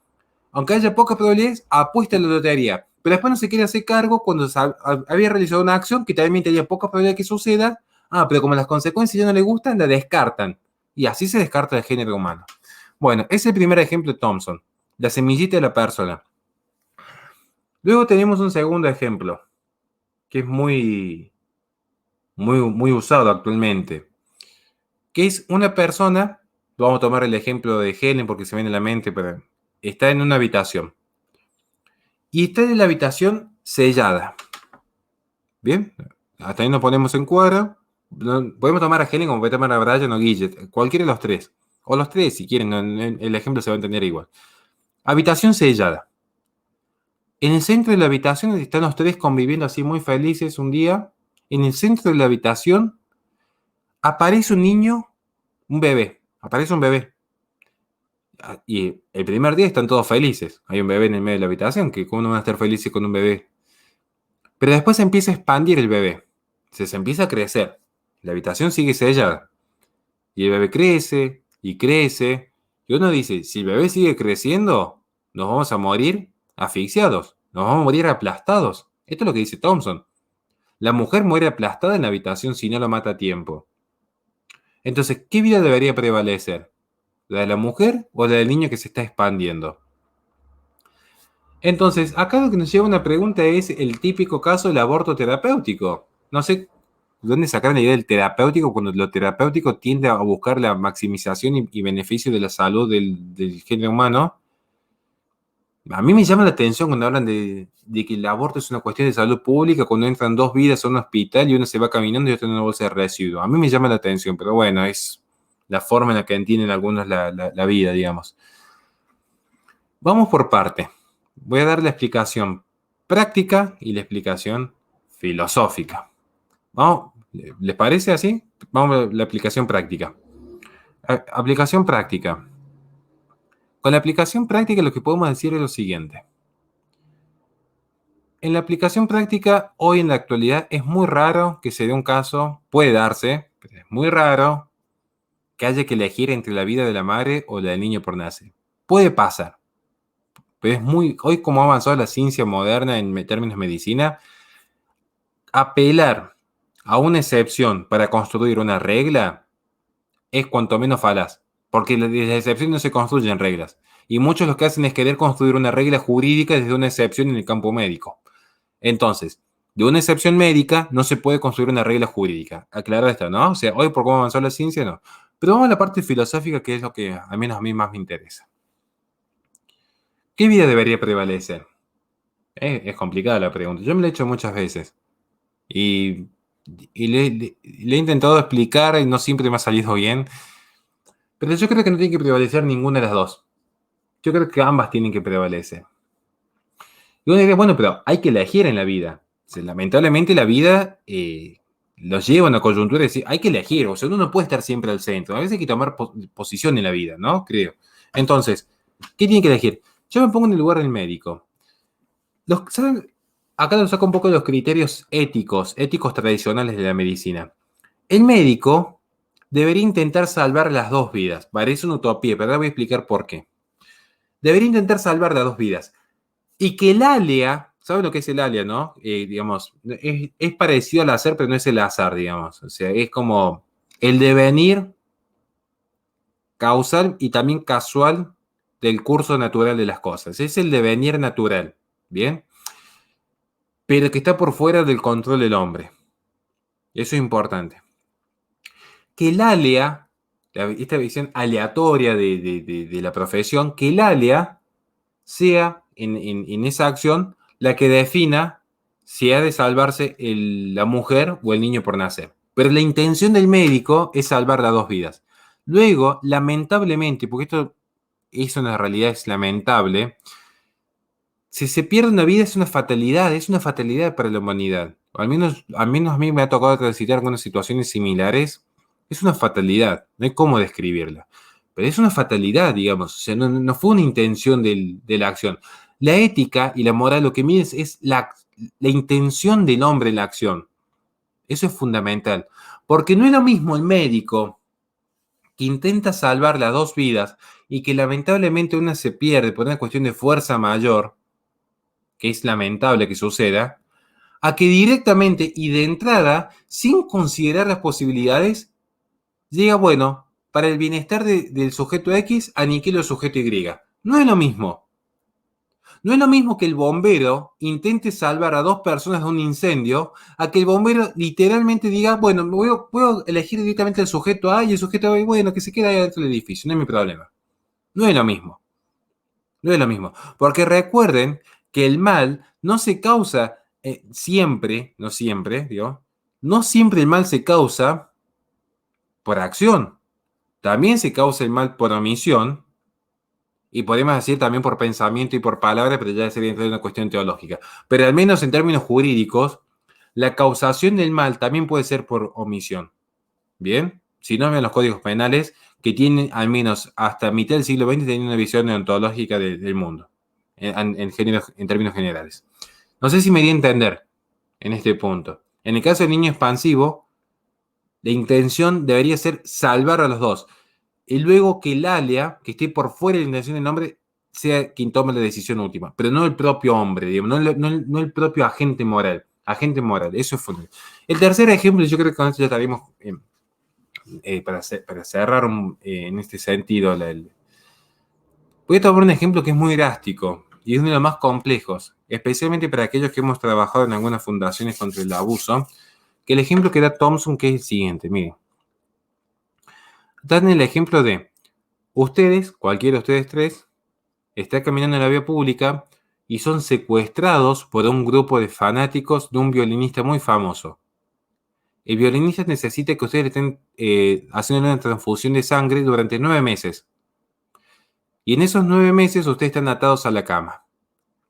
aunque haya pocas probabilidades, apuesta a la lotería. Pero después no se quiere hacer cargo cuando había realizado una acción que también tenía pocas probabilidades que suceda. Pero como las consecuencias ya no le gustan, la descartan. Y así se descarta el género humano. Bueno, ese es el primer ejemplo de Thompson. La semillita de la persona. Luego tenemos un segundo ejemplo, que es muy usado actualmente, que es una persona, vamos a tomar el ejemplo de Helen porque se viene a la mente, pero está en una habitación. Y está en la habitación sellada. ¿Bien? Hasta ahí nos ponemos en cuadro. Podemos tomar a Helen como podemos tomar a Brian o Gillet, cualquiera de los tres. O los tres, si quieren, el ejemplo se va a entender igual. Habitación sellada. En el centro de la habitación están los tres conviviendo así muy felices un día. En el centro de la habitación aparece un niño, un bebé. Aparece un bebé. Y el primer día están todos felices. Hay un bebé en el medio de la habitación, que cómo no van a estar felices con un bebé. Pero después se empieza a expandir el bebé. Se empieza a crecer. La habitación sigue sellada. Y el bebé crece y crece. Y uno dice, si el bebé sigue creciendo, nos vamos a morir asfixiados. Nos vamos a morir aplastados. Esto es lo que dice Thompson. La mujer muere aplastada en la habitación si no lo mata a tiempo. Entonces, ¿qué vida debería prevalecer? ¿La de la mujer o la del niño que se está expandiendo? Entonces, acá lo que nos lleva a una pregunta es el típico caso del aborto terapéutico. No sé dónde sacar la idea del terapéutico cuando lo terapéutico tiende a buscar la maximización y beneficio de la salud del género humano. A mí me llama la atención cuando hablan de que el aborto es una cuestión de salud pública, cuando entran dos vidas a un hospital y uno se va caminando y otro en una bolsa de residuos. A mí me llama la atención, pero bueno, es la forma en la que entienden algunos la vida, digamos. Vamos por parte. Voy a dar la explicación práctica y la explicación filosófica. Vamos, ¿les parece así? Vamos a la aplicación práctica. Aplicación práctica. Con la aplicación práctica lo que podemos decir es lo siguiente. En la aplicación práctica, hoy en la actualidad, es muy raro que se dé un caso, puede darse, pero es muy raro que haya que elegir entre la vida de la madre o la del niño por nacer. Puede pasar. Pero es hoy como ha avanzado la ciencia moderna en términos de medicina, apelar a una excepción para construir una regla es cuanto menos falaz, porque las excepciones no se construyen reglas. Y muchos lo que hacen es querer construir una regla jurídica desde una excepción en el campo médico. Entonces, de una excepción médica no se puede construir una regla jurídica. Aclarado esto, ¿no? O sea, hoy por cómo avanzó la ciencia, no. Pero vamos a la parte filosófica, que es lo que al menos a mí más me interesa. ¿Qué vida debería prevalecer? Es complicada la pregunta. Yo me la he hecho muchas veces. Y le he intentado explicar y no siempre me ha salido bien. Pero yo creo que no tiene que prevalecer ninguna de las dos. Yo creo que ambas tienen que prevalecer. Y uno diría, bueno, pero hay que elegir en la vida. O sea, lamentablemente la vida los lleva a una coyuntura de decir, hay que elegir. O sea, uno no puede estar siempre al centro. A veces hay que tomar posición en la vida, ¿no? Creo. Entonces, ¿qué tiene que elegir? Yo me pongo en el lugar del médico. ¿Saben? Acá nos saca un poco de los criterios éticos tradicionales de la medicina. El médico debería intentar salvar las dos vidas. Parece una utopía, pero ahora voy a explicar por qué. Debería intentar salvar las dos vidas. Y que el alea, ¿saben lo que es el alea, no? Digamos, es parecido al azar, pero no es el azar, digamos. O sea, es como el devenir causal y también casual del curso natural de las cosas. Es el devenir natural, ¿bien? Pero que está por fuera del control del hombre. Eso es importante. Que el alea, esta visión aleatoria de la profesión, que el alea sea en esa acción la que defina si ha de salvarse la mujer o el niño por nacer. Pero la intención del médico es salvar las dos vidas. Luego, lamentablemente, porque esto es una realidad, es lamentable, si se pierde una vida es una fatalidad para la humanidad. Al menos a mí me ha tocado transitar algunas situaciones similares. Es una fatalidad, no hay cómo describirla. Pero es una fatalidad, digamos. O sea, no fue una intención de la acción. La ética y la moral lo que mide es la intención del hombre en la acción. Eso es fundamental. Porque no es lo mismo el médico que intenta salvar las dos vidas y que lamentablemente una se pierde por una cuestión de fuerza mayor, que es lamentable que suceda, a que directamente y de entrada, sin considerar las posibilidades, llega, bueno, para el bienestar del sujeto X, aniquilo al sujeto Y. No es lo mismo. No es lo mismo que el bombero intente salvar a dos personas de un incendio, a que el bombero literalmente diga, bueno, puedo elegir directamente al sujeto A y el sujeto B, bueno, que se quede ahí dentro del edificio, no es mi problema. No es lo mismo. No es lo mismo. Porque recuerden que el mal no se causa siempre, no siempre, digo, no siempre el mal se causa por acción. También se causa el mal por omisión y podemos decir también por pensamiento y por palabra, pero ya sería entrar en una cuestión teológica. Pero al menos en términos jurídicos, la causación del mal también puede ser por omisión. ¿Bien? Si no, vean los códigos penales que tienen, al menos hasta mitad del siglo XX, tienen una visión ontológica del mundo, en términos generales. No sé si me di a entender en este punto. En el caso del niño expansivo, la intención debería ser salvar a los dos. Y luego que el alea, que esté por fuera de la intención del hombre, sea quien tome la decisión última. Pero no el propio hombre, digamos, no el propio agente moral. Agente moral, eso es fundamental. El tercer ejemplo, yo creo que con esto ya estaríamos... para cerrar en este sentido, voy a tomar un ejemplo que es muy drástico y es uno de los más complejos, especialmente para aquellos que hemos trabajado en algunas fundaciones contra el abuso, que el ejemplo que da Thompson, que es el siguiente, miren. Dan el ejemplo de ustedes, cualquiera de ustedes tres, está caminando en la vía pública y son secuestrados por un grupo de fanáticos de un violinista muy famoso. El violinista necesita que ustedes estén haciendo una transfusión de sangre durante 9 meses. Y en esos 9 meses ustedes están atados a la cama.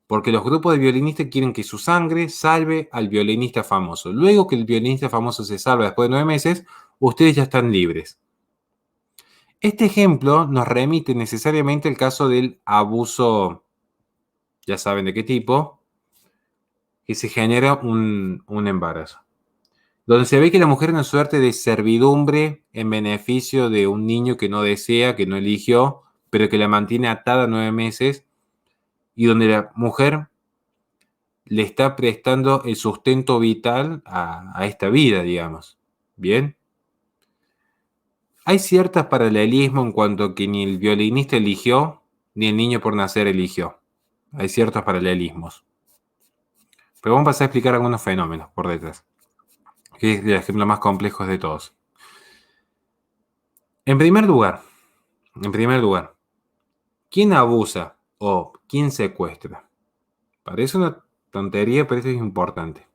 Porque los grupos de violinistas quieren que su sangre salve al violinista famoso. Luego que el violinista famoso se salva después de 9 meses, ustedes ya están libres. Este ejemplo nos remite necesariamente al caso del abuso, ya saben de qué tipo, que se genera un embarazo. Donde se ve que la mujer es una suerte de servidumbre en beneficio de un niño que no desea, que no eligió, pero que la mantiene atada 9 meses, y donde la mujer le está prestando el sustento vital a esta vida, digamos. ¿Bien? Hay ciertos paralelismos en cuanto a que ni el violinista eligió, ni el niño por nacer eligió. Hay ciertos paralelismos. Pero vamos a pasar a explicar algunos fenómenos por detrás, que es el ejemplo más complejo de todos. En primer lugar, ¿quién abusa o quién secuestra? Parece una tontería, pero eso es importante.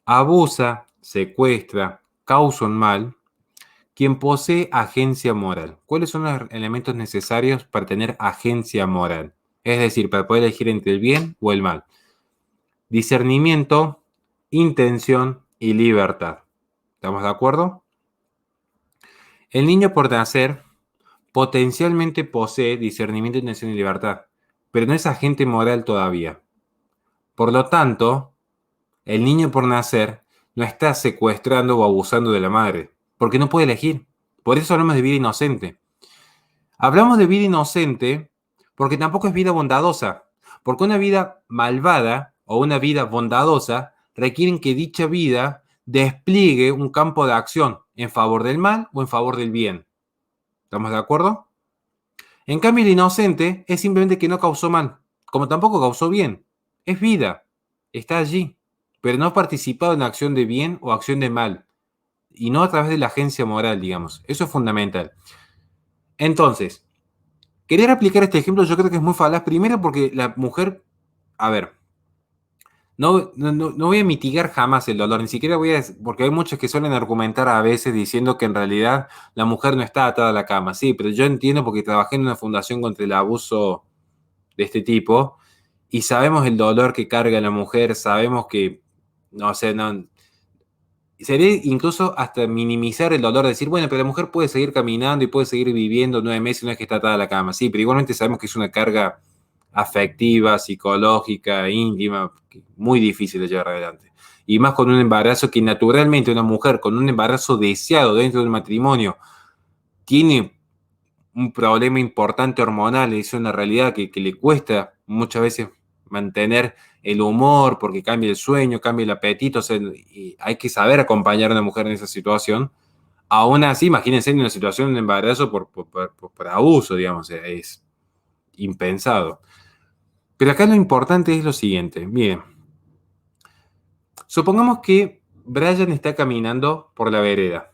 Abusa, secuestra, causa un mal quien posee agencia moral. ¿Cuáles son los elementos necesarios para tener agencia moral? Es decir, para poder elegir entre el bien o el mal. Discernimiento, intención y libertad. ¿Estamos de acuerdo? El niño por nacer potencialmente posee discernimiento, intención y libertad, pero no es agente moral todavía. Por lo tanto, el niño por nacer no está secuestrando o abusando de la madre, porque no puede elegir. Por eso hablamos de vida inocente. Hablamos de vida inocente porque tampoco es vida bondadosa, porque una vida malvada o una vida bondadosa requieren que dicha vida despliegue un campo de acción en favor del mal o en favor del bien. ¿Estamos de acuerdo? En cambio, el inocente es simplemente que no causó mal, como tampoco causó bien. Es vida, está allí, pero no ha participado en acción de bien o acción de mal, y no a través de la agencia moral, digamos. Eso es fundamental. Entonces, querer aplicar este ejemplo yo creo que es muy falaz, primero porque la mujer, a ver, no voy a mitigar jamás el dolor, ni siquiera voy a, porque hay muchos que suelen argumentar a veces diciendo que en realidad la mujer no está atada a la cama. Sí, pero yo entiendo porque trabajé en una fundación contra el abuso de este tipo y sabemos el dolor que carga la mujer, sabemos que, no sé, no, sería incluso hasta minimizar el dolor, de decir, bueno, pero la mujer puede seguir caminando y puede seguir viviendo 9 meses una vez que está atada a la cama. Sí, pero igualmente sabemos que es una carga afectiva, psicológica, íntima, muy difícil de llevar adelante. Y más con un embarazo que naturalmente una mujer con un embarazo deseado dentro del matrimonio tiene un problema importante hormonal, es una realidad que le cuesta muchas veces mantener el humor porque cambia el sueño, cambia el apetito, o sea, y hay que saber acompañar a una mujer en esa situación. Aún así, imagínense en una situación de embarazo por abuso, digamos, es impensado. Pero acá lo importante es lo siguiente, miren, supongamos que Brian está caminando por la vereda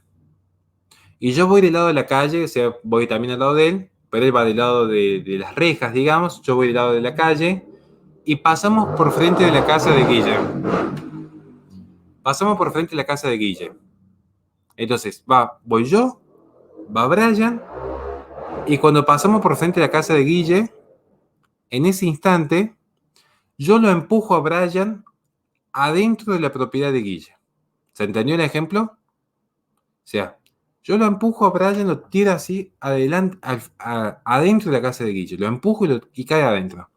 y yo voy del lado de la calle, o sea, voy también al lado de él, pero él va del lado de las rejas, digamos, yo voy del lado de la calle y pasamos por frente de la casa de Guille. Pasamos por frente de la casa de Guille. Entonces, voy yo, va Brian, y cuando pasamos por frente de la casa de Guille, en ese instante, yo lo empujo a Brian adentro de la propiedad de Guille. ¿Se entendió el ejemplo? O sea, yo lo empujo a Brian, lo tiro así adelante, adentro de la casa de Guille. Lo empujo y cae adentro.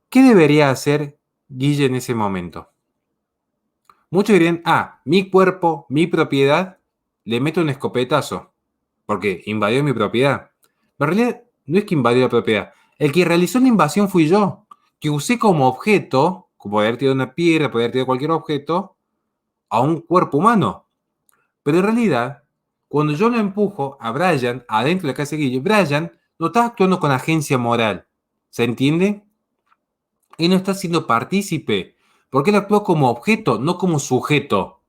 ¿Qué debería hacer Guille en ese momento? Muchos dirían, mi cuerpo, mi propiedad, le meto un escopetazo, porque invadió mi propiedad. Pero en realidad no es que invadió la propiedad. El que realizó la invasión fui yo, que usé como objeto, como poder tirar una piedra, poder tirar cualquier objeto, a un cuerpo humano. Pero en realidad, cuando yo lo empujo a Brian adentro de la casa de Guille, Brian no está actuando con agencia moral. ¿Se entiende? Él no está siendo partícipe, porque él actuó como objeto, no como sujeto.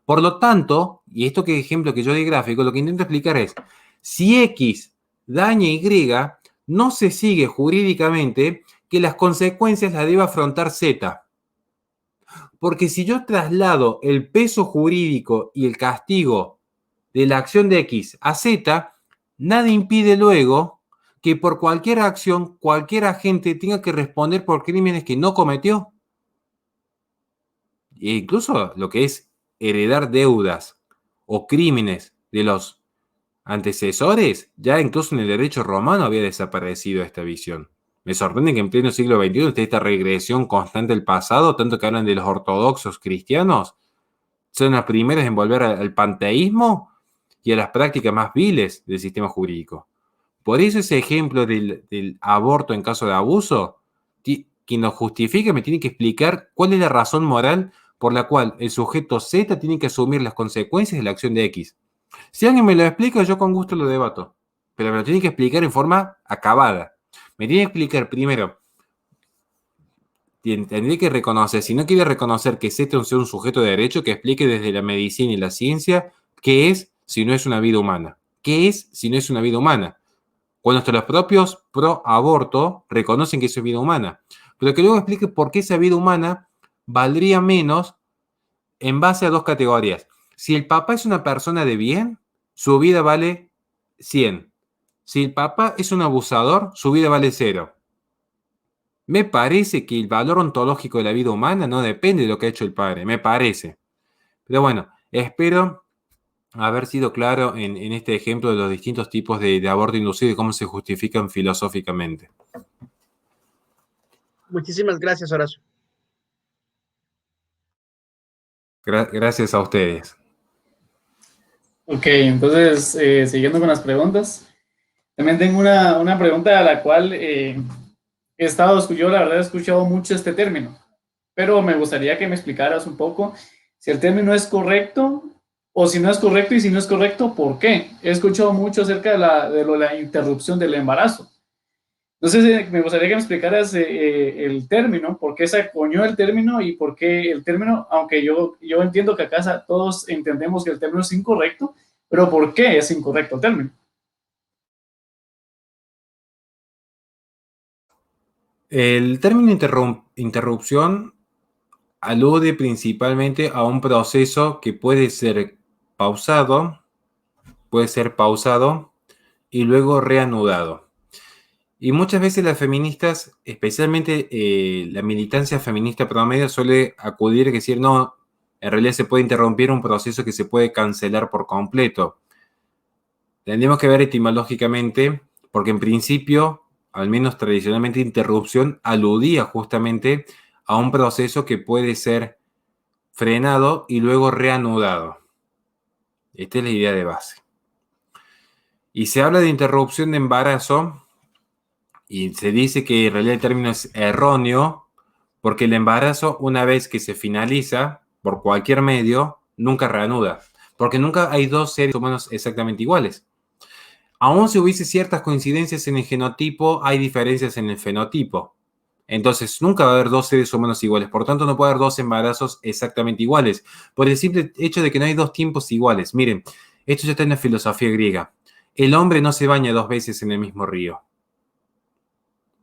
Por lo tanto, y esto que ejemplo que yo di gráfico, lo que intento explicar es, si X daña Y, no se sigue jurídicamente que las consecuencias las deba afrontar Z. Porque si yo traslado el peso jurídico y el castigo de la acción de X a Z, nada impide luego que por cualquier acción, cualquier agente tenga que responder por crímenes que no cometió. E incluso lo que es heredar deudas o crímenes de los antecesores, ya incluso en el derecho romano había desaparecido esta visión. Me sorprende que en pleno siglo XXI esté esta regresión constante del pasado, tanto que hablan de los ortodoxos cristianos, son los primeros en volver al panteísmo y a las prácticas más viles del sistema jurídico. Por eso ese ejemplo del aborto en caso de abuso, quien lo justifique me tiene que explicar cuál es la razón moral por la cual el sujeto Z tiene que asumir las consecuencias de la acción de X. Si alguien me lo explica, yo con gusto lo debato, pero me lo tiene que explicar en forma acabada. Me tiene que explicar primero, tendría que reconocer, si no quiere reconocer que Z es un sujeto de derecho, que explique desde la medicina y la ciencia qué es si no es una vida humana. ¿Qué es si no es una vida humana? Cuando hasta los propios pro aborto reconocen que eso es vida humana. Pero que luego explique por qué esa vida humana valdría menos en base a dos categorías. Si el papá es una persona de bien, su vida vale 100. Si el papá es un abusador, su vida vale 0. Me parece que el valor ontológico de la vida humana no depende de lo que ha hecho el padre, me parece. Pero bueno, espero haber sido claro en este ejemplo de los distintos tipos de aborto inducido y cómo se justifican filosóficamente. Muchísimas gracias, Horacio. Gracias a ustedes. Ok, entonces, siguiendo con las preguntas, también tengo una pregunta a la cual yo la verdad he escuchado mucho este término, pero me gustaría que me explicaras un poco si el término es correcto o si no es correcto, y si no es correcto, ¿por qué? He escuchado mucho acerca de la interrupción del embarazo. Entonces, me gustaría que me explicaras el término, por qué se acuñó el término y por qué el término, aunque yo entiendo que acá todos entendemos que el término es incorrecto, pero ¿por qué es incorrecto el término? El término interrupción alude principalmente a un proceso que puede ser pausado y luego reanudado. Y muchas veces las feministas, especialmente la militancia feminista promedio, suele acudir y decir, no, en realidad se puede interrumpir un proceso que se puede cancelar por completo. Tendríamos que ver etimológicamente, porque en principio, al menos tradicionalmente, interrupción aludía justamente a un proceso que puede ser frenado y luego reanudado. Esta es la idea de base. Y se habla de interrupción de embarazo y se dice que en realidad el término es erróneo porque el embarazo, una vez que se finaliza por cualquier medio, nunca reanuda. Porque nunca hay dos seres humanos exactamente iguales. Aún si hubiese ciertas coincidencias en el genotipo, hay diferencias en el fenotipo. Entonces, nunca va a haber dos seres humanos iguales. Por tanto, no puede haber dos embarazos exactamente iguales. Por el simple hecho de que no hay dos tiempos iguales. Miren, esto ya está en la filosofía griega. El hombre no se baña dos veces en el mismo río.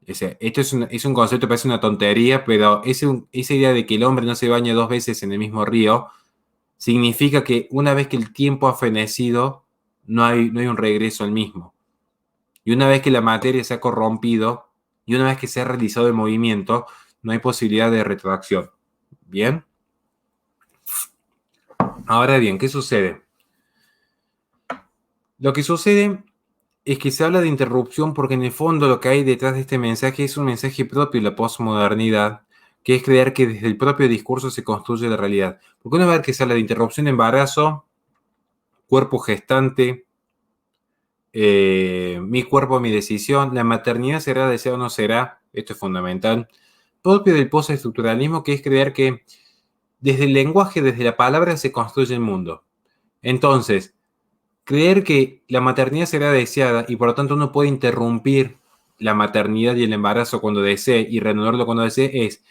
Esto es un concepto, parece una tontería, pero esa idea de que el hombre no se baña dos veces en el mismo río significa que una vez que el tiempo ha fenecido, no hay un regreso al mismo. Y una vez que la materia se ha corrompido, y una vez que se ha realizado el movimiento, no hay posibilidad de retracción. ¿Bien? Ahora bien, ¿qué sucede? Lo que sucede es que se habla de interrupción porque en el fondo lo que hay detrás de este mensaje es un mensaje propio de la posmodernidad, que es creer que desde el propio discurso se construye la realidad. Porque una vez que se habla de interrupción de embarazo, cuerpo gestante, mi cuerpo, mi decisión, la maternidad será deseada o no será, esto es fundamental, propio del postestructuralismo, que es creer que desde el lenguaje, desde la palabra, se construye el mundo. Entonces, creer que la maternidad será deseada y por lo tanto uno puede interrumpir la maternidad y el embarazo cuando desee y reanudarlo cuando desee es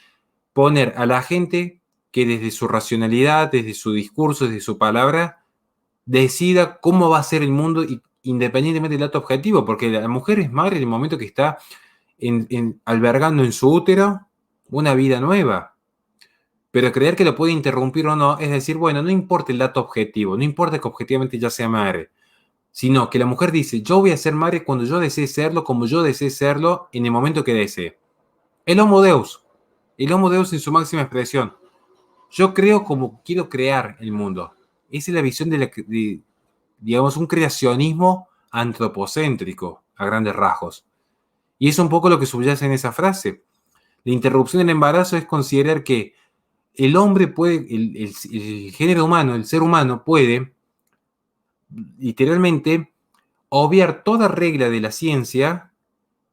poner a la gente que desde su racionalidad, desde su discurso, desde su palabra, decida cómo va a ser el mundo independientemente del dato objetivo, porque la mujer es madre en el momento que está albergando en su útero una vida nueva. Pero creer que lo puede interrumpir o no, es decir, bueno, no importa el dato objetivo, no importa que objetivamente ya sea madre, sino que la mujer dice, yo voy a ser madre cuando yo desee serlo, como yo desee serlo, en el momento que desee. El Homo Deus en su máxima expresión. Yo creo como quiero crear el mundo. Esa es la visión de digamos, un creacionismo antropocéntrico, a grandes rasgos. Y es un poco lo que subyace en esa frase. La interrupción del embarazo es considerar que el hombre puede, el género humano, el ser humano puede, literalmente, obviar toda regla de la ciencia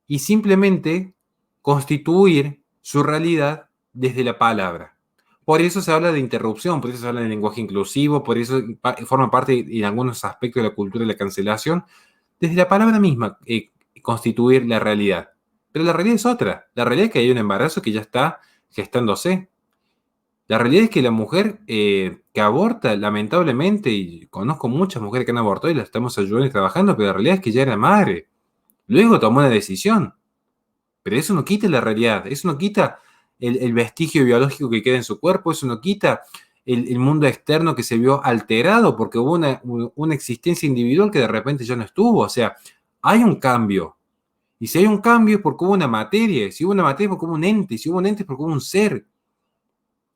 y simplemente constituir su realidad desde la palabra. Por eso se habla de interrupción, por eso se habla de lenguaje inclusivo, por eso forma parte en algunos aspectos de la cultura de la cancelación, desde la palabra misma, constituir la realidad. Pero la realidad es otra. La realidad es que hay un embarazo que ya está gestándose. La realidad es que la mujer que aborta, lamentablemente, y conozco muchas mujeres que han abortado y las estamos ayudando y trabajando, pero la realidad es que ya era madre. Luego tomó una decisión. Pero eso no quita la realidad, eso no quita el vestigio biológico que queda en su cuerpo, eso no quita el mundo externo que se vio alterado porque hubo una existencia individual que de repente ya no estuvo. O sea, hay un cambio. Y si hay un cambio es porque hubo una materia. Y si hubo una materia es porque hubo un ente. Y si hubo un ente es porque hubo un ser.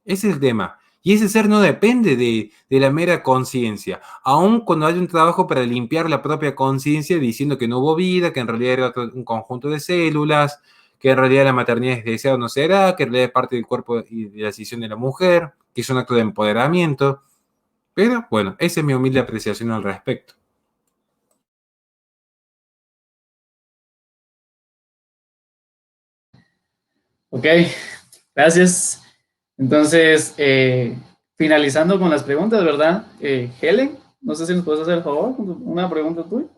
Ese es el tema. Y ese ser no depende de la mera conciencia. Aun cuando hay un trabajo para limpiar la propia conciencia diciendo que no hubo vida, que en realidad era un conjunto de células, que en realidad la maternidad es deseada o no será, que en realidad es parte del cuerpo y de la decisión de la mujer, que es un acto de empoderamiento. Pero bueno, esa es mi humilde apreciación al respecto. Ok, gracias. Entonces, finalizando con las preguntas, ¿verdad? Helen, no sé si nos puedes hacer el favor, una pregunta tuya.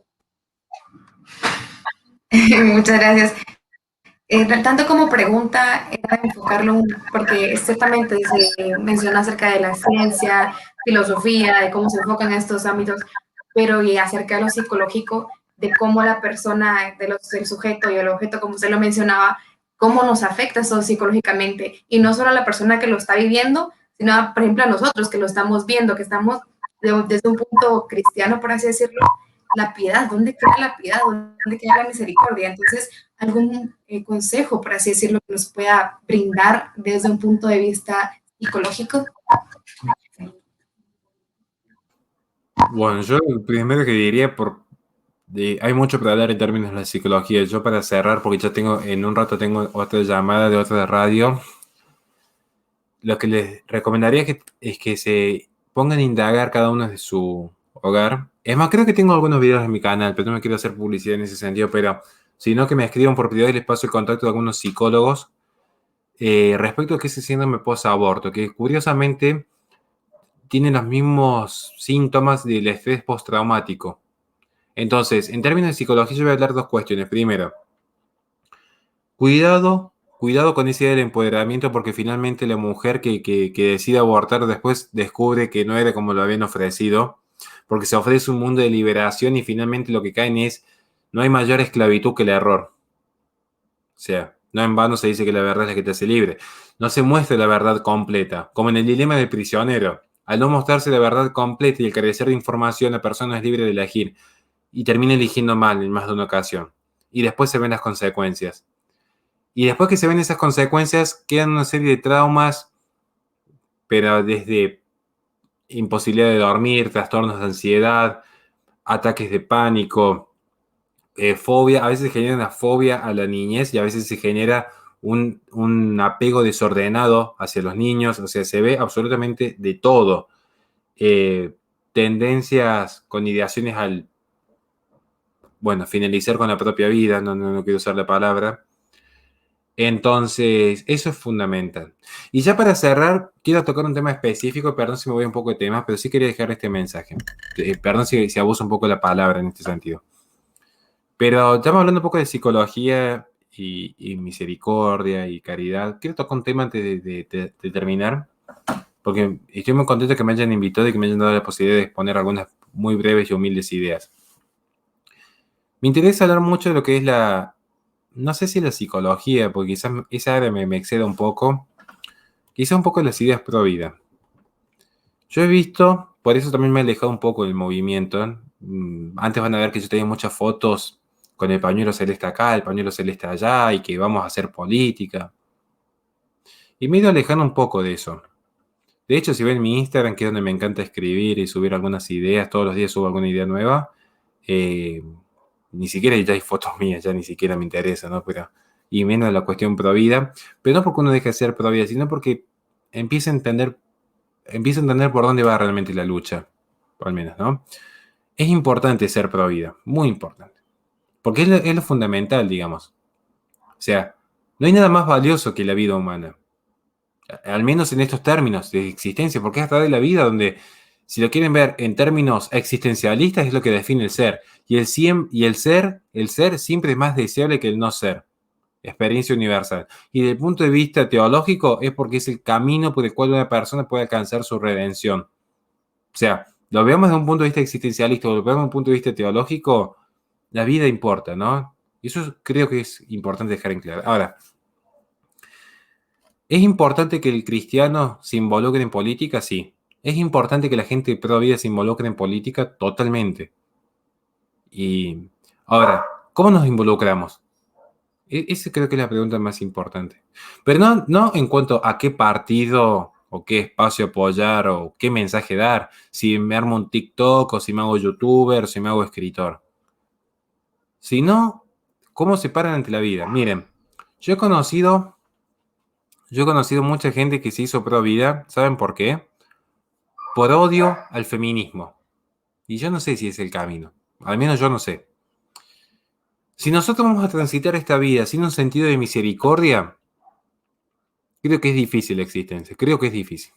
Muchas gracias. Tanto como pregunta, era enfocarlo, porque ciertamente se menciona acerca de la ciencia, filosofía, de cómo se enfocan estos ámbitos, pero y acerca de lo psicológico, de cómo la persona, del sujeto y el objeto, como usted lo mencionaba, cómo nos afecta eso psicológicamente. Y no solo a la persona que lo está viviendo, sino, por ejemplo, a nosotros que lo estamos viendo, que estamos desde un punto cristiano, por así decirlo, la piedad, ¿dónde queda la piedad? ¿Dónde queda la misericordia? Entonces, algún consejo, por así decirlo, que nos pueda brindar desde un punto de vista psicológico. Bueno, yo lo primero que diría, hay mucho para hablar en términos de la psicología. Yo para cerrar, porque ya en un rato tengo otra llamada de otra radio, lo que les recomendaría es que se pongan a indagar cada uno de su hogar. Es más, creo que tengo algunos videos en mi canal, pero no me quiero hacer publicidad en ese sentido, pero sino que me escriban por privado y les paso el contacto de algunos psicólogos respecto a qué es el síndrome post-aborto, que curiosamente tiene los mismos síntomas del estrés postraumático. Entonces, en términos de psicología, yo voy a hablar dos cuestiones. Primero, cuidado con esa idea del empoderamiento, porque finalmente la mujer que decide abortar después descubre que no era como lo habían ofrecido, porque se ofrece un mundo de liberación y finalmente lo que caen es, no hay mayor esclavitud que el error. O sea, no en vano se dice que la verdad es la que te hace libre. No se muestra la verdad completa, como en el dilema del prisionero. Al no mostrarse la verdad completa y el carecer de información, la persona es libre de elegir y termina eligiendo mal en más de una ocasión. Y después se ven las consecuencias. Y después que se ven esas consecuencias, quedan una serie de traumas, pero desde imposibilidad de dormir, trastornos de ansiedad, ataques de pánico, fobia. A veces se genera una fobia a la niñez y a veces se genera un apego desordenado hacia los niños. O sea, se ve absolutamente de todo. Tendencias con ideaciones al, bueno, finalizar con la propia vida, no quiero usar la palabra. Entonces, eso es fundamental. Y ya para cerrar, quiero tocar un tema específico, perdón si me voy un poco de temas, pero sí quería dejar este mensaje. Perdón si abuso un poco la palabra en este sentido. Pero estamos hablando un poco de psicología y misericordia y caridad. Quiero tocar un tema antes de terminar, porque estoy muy contento que me hayan invitado y que me hayan dado la posibilidad de exponer algunas muy breves y humildes ideas. Me interesa hablar mucho de lo que es no sé si la psicología, porque quizás esa área me exceda un poco, quizás un poco las ideas pro vida. Yo he visto, por eso también me he alejado un poco del movimiento. Antes van a ver que yo tenía muchas fotos con el pañuelo celeste acá, el pañuelo celeste allá, y que vamos a hacer política. Y me he ido alejando un poco de eso. De hecho, si ven mi Instagram, que es donde me encanta escribir y subir algunas ideas, todos los días subo alguna idea nueva, ni siquiera ya hay fotos mías, ya ni siquiera me interesa, ¿no? Y menos la cuestión pro vida, pero no porque uno deje de ser pro vida, sino porque empieza a entender por dónde va realmente la lucha, al menos, ¿no? Es importante ser pro vida, muy importante, porque es lo fundamental, digamos. O sea, no hay nada más valioso que la vida humana, al menos en estos términos de existencia, porque es a través de la vida donde, si lo quieren ver en términos existencialistas, es lo que define el ser. Y el ser siempre es más deseable que el no ser. Experiencia universal. Y desde el punto de vista teológico es porque es el camino por el cual una persona puede alcanzar su redención. O sea, lo veamos desde un punto de vista existencialista o lo veamos desde un punto de vista teológico, la vida importa, ¿no? Y eso creo que es importante dejar en claro. Ahora, ¿es importante que el cristiano se involucre en política? Sí. ¿Es importante que la gente pro vida se involucre en política? Totalmente. Y ahora, ¿cómo nos involucramos? Esa creo que es la pregunta más importante. Pero no en cuanto a qué partido o qué espacio apoyar o qué mensaje dar. Si me armo un TikTok o si me hago youtuber o si me hago escritor. Sino, ¿cómo se paran ante la vida? Miren, yo he conocido mucha gente que se hizo pro vida. ¿Saben por qué? Por odio al feminismo. Y yo no sé si es el camino. Al menos yo no sé. Si nosotros vamos a transitar esta vida sin un sentido de misericordia, creo que es difícil la existencia. Creo que es difícil.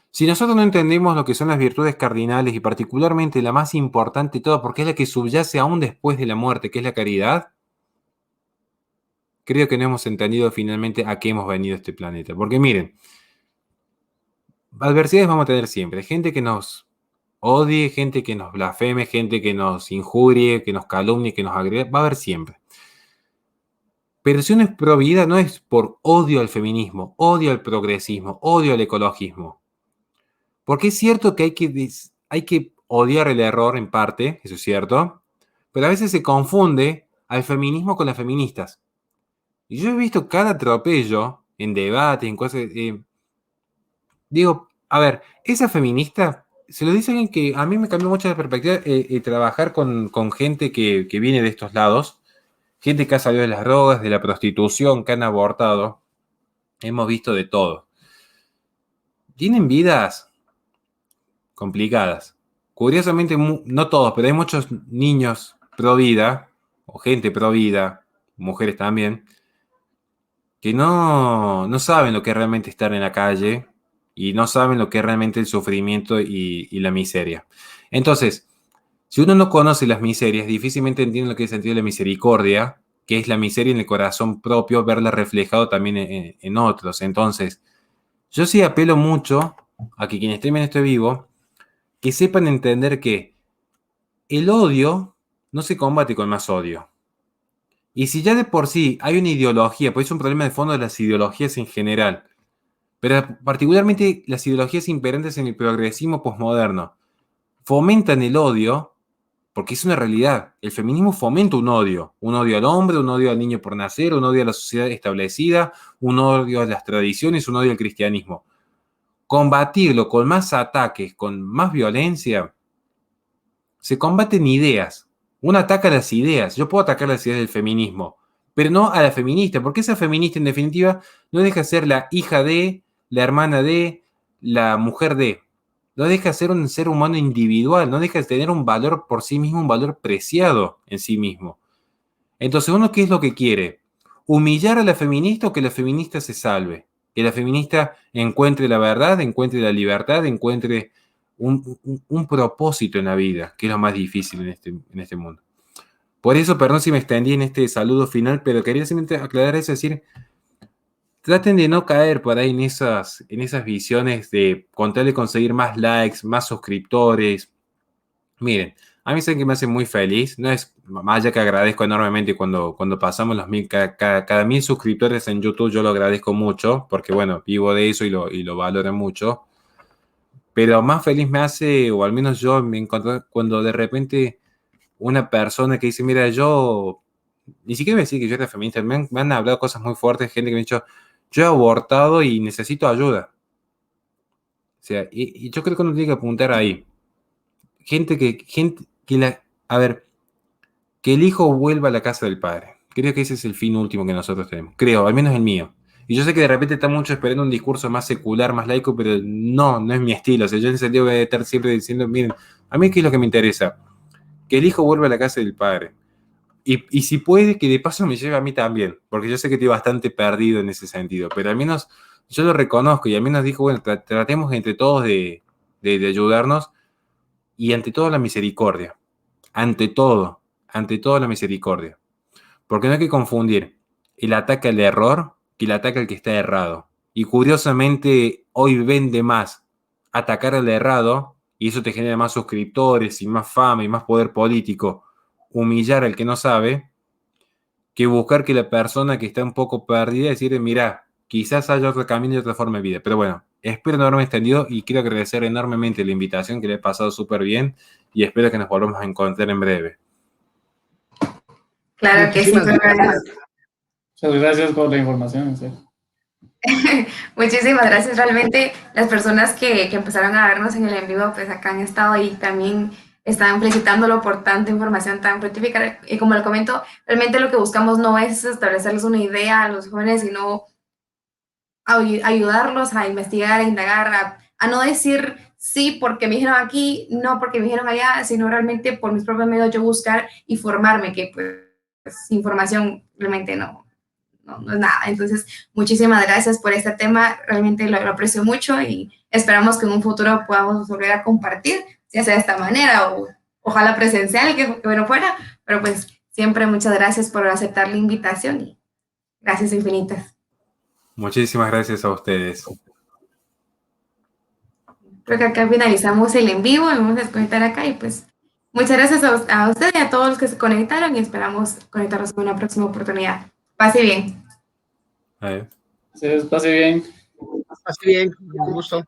Si nosotros no entendemos lo que son las virtudes cardinales y particularmente la más importante de todas, porque es la que subyace aún después de la muerte, que es la caridad, creo que no hemos entendido finalmente a qué hemos venido a este planeta. Porque miren, adversidades vamos a tener siempre. Gente que nos odie, gente que nos blasfeme, gente que nos injurie, que nos calumnie, que nos agrede, va a haber siempre. Pero si uno es pro vida, no es por odio al feminismo, odio al progresismo, odio al ecologismo. Porque es cierto que hay que odiar el error en parte, eso es cierto, pero a veces se confunde al feminismo con las feministas. Y yo he visto cada atropello en debates, en cosas. Digo, a ver, esa feminista, se lo dice alguien que a mí me cambió mucho la perspectiva trabajar con gente que viene de estos lados, gente que ha salido de las drogas, de la prostitución, que han abortado. Hemos visto de todo. Tienen vidas complicadas. Curiosamente, no todos, pero hay muchos niños pro vida, o gente pro vida, mujeres también, que no saben lo que es realmente estar en la calle y no saben lo que es realmente el sufrimiento y la miseria. Entonces, si uno no conoce las miserias, difícilmente entiende lo que es el sentido de la misericordia, que es la miseria en el corazón propio, verla reflejado también en otros. Entonces, yo sí apelo mucho a que quienes estén en este vivo, que sepan entender que el odio no se combate con más odio. Y si ya de por sí hay una ideología, pues es un problema de fondo de las ideologías en general, pero particularmente las ideologías imperantes en el progresismo posmoderno, fomentan el odio, porque es una realidad. El feminismo fomenta un odio al hombre, un odio al niño por nacer, un odio a la sociedad establecida, un odio a las tradiciones, un odio al cristianismo. Combatirlo con más ataques, con más violencia, se combaten ideas. Uno ataca las ideas. Yo puedo atacar las ideas del feminismo, pero no a la feminista, porque esa feminista en definitiva no deja de ser la hija de, la hermana de, la mujer de. No deja de ser un ser humano individual, no deja de tener un valor por sí mismo, un valor preciado en sí mismo. Entonces, ¿uno qué es lo que quiere? ¿Humillar a la feminista o que la feminista se salve? Que la feminista encuentre la verdad, encuentre la libertad, encuentre un propósito en la vida, que es lo más difícil en este mundo. Por eso, perdón si me extendí en este saludo final, pero quería simplemente aclarar eso, es decir, traten de no caer por ahí en esas visiones de con tal de conseguir más likes, más suscriptores. Miren, a mí saben que me hace muy feliz, no es más allá que agradezco enormemente cuando pasamos los 1000, cada 1000 suscriptores en YouTube, yo lo agradezco mucho, porque bueno, vivo de eso y lo valoro mucho. Pero más feliz me hace, o al menos yo me encontré cuando de repente una persona que dice, mira, yo, ni siquiera voy a decir que yo era feminista, me han hablado cosas muy fuertes, gente que me ha dicho, yo he abortado y necesito ayuda. O sea, y yo creo que uno tiene que apuntar ahí. Gente a ver, que el hijo vuelva a la casa del padre. Creo que ese es el fin último que nosotros tenemos. Creo, al menos el mío. Y yo sé que de repente está mucho esperando un discurso más secular, más laico, pero no es mi estilo. O sea, yo en ese sentido voy a estar siempre diciendo, miren, a mí qué es lo que me interesa, que el hijo vuelva a la casa del padre. Y si puede, que de paso me lleve a mí también, porque yo sé que estoy bastante perdido en ese sentido, pero al menos yo lo reconozco y al menos dijo, bueno, tratemos entre todos de ayudarnos y ante todo la misericordia. Ante todo la misericordia. Porque no hay que confundir el ataque al error que el ataque al que está errado. Y curiosamente, hoy vende más atacar al errado, y eso te genera más suscriptores y más fama y más poder político, humillar al que no sabe, que buscar que la persona que está un poco perdida decirle, mira, quizás haya otro camino y otra forma de vida. Pero bueno, espero no haberme extendido y quiero agradecer enormemente la invitación, que le he pasado súper bien y espero que nos volvamos a encontrar en breve. Claro que sí. Muchísimas gracias. Muchas gracias por la información, en serio. Muchísimas gracias. Realmente las personas que empezaron a vernos en el en vivo, pues acá han estado y también están felicitándolo por tanta información tan fructífera. Y como lo comento, realmente lo que buscamos no es establecerles una idea a los jóvenes, sino ayudarlos a investigar, a indagar, a no decir sí porque me dijeron aquí, no porque me dijeron allá, sino realmente por mis propios medios yo buscar y formarme, que pues información realmente no es nada. Entonces, muchísimas gracias por este tema, realmente lo aprecio mucho y esperamos que en un futuro podamos volver a compartir, ya sea de esta manera o ojalá presencial, que bueno fuera, pero pues siempre muchas gracias por aceptar la invitación y gracias infinitas. Muchísimas gracias a ustedes. Creo que acá finalizamos el en vivo, vamos a desconectar acá y pues muchas gracias a usted y a todos los que se conectaron y esperamos conectarnos en una próxima oportunidad. Pase bien. Pase bien. Así bien, un gusto.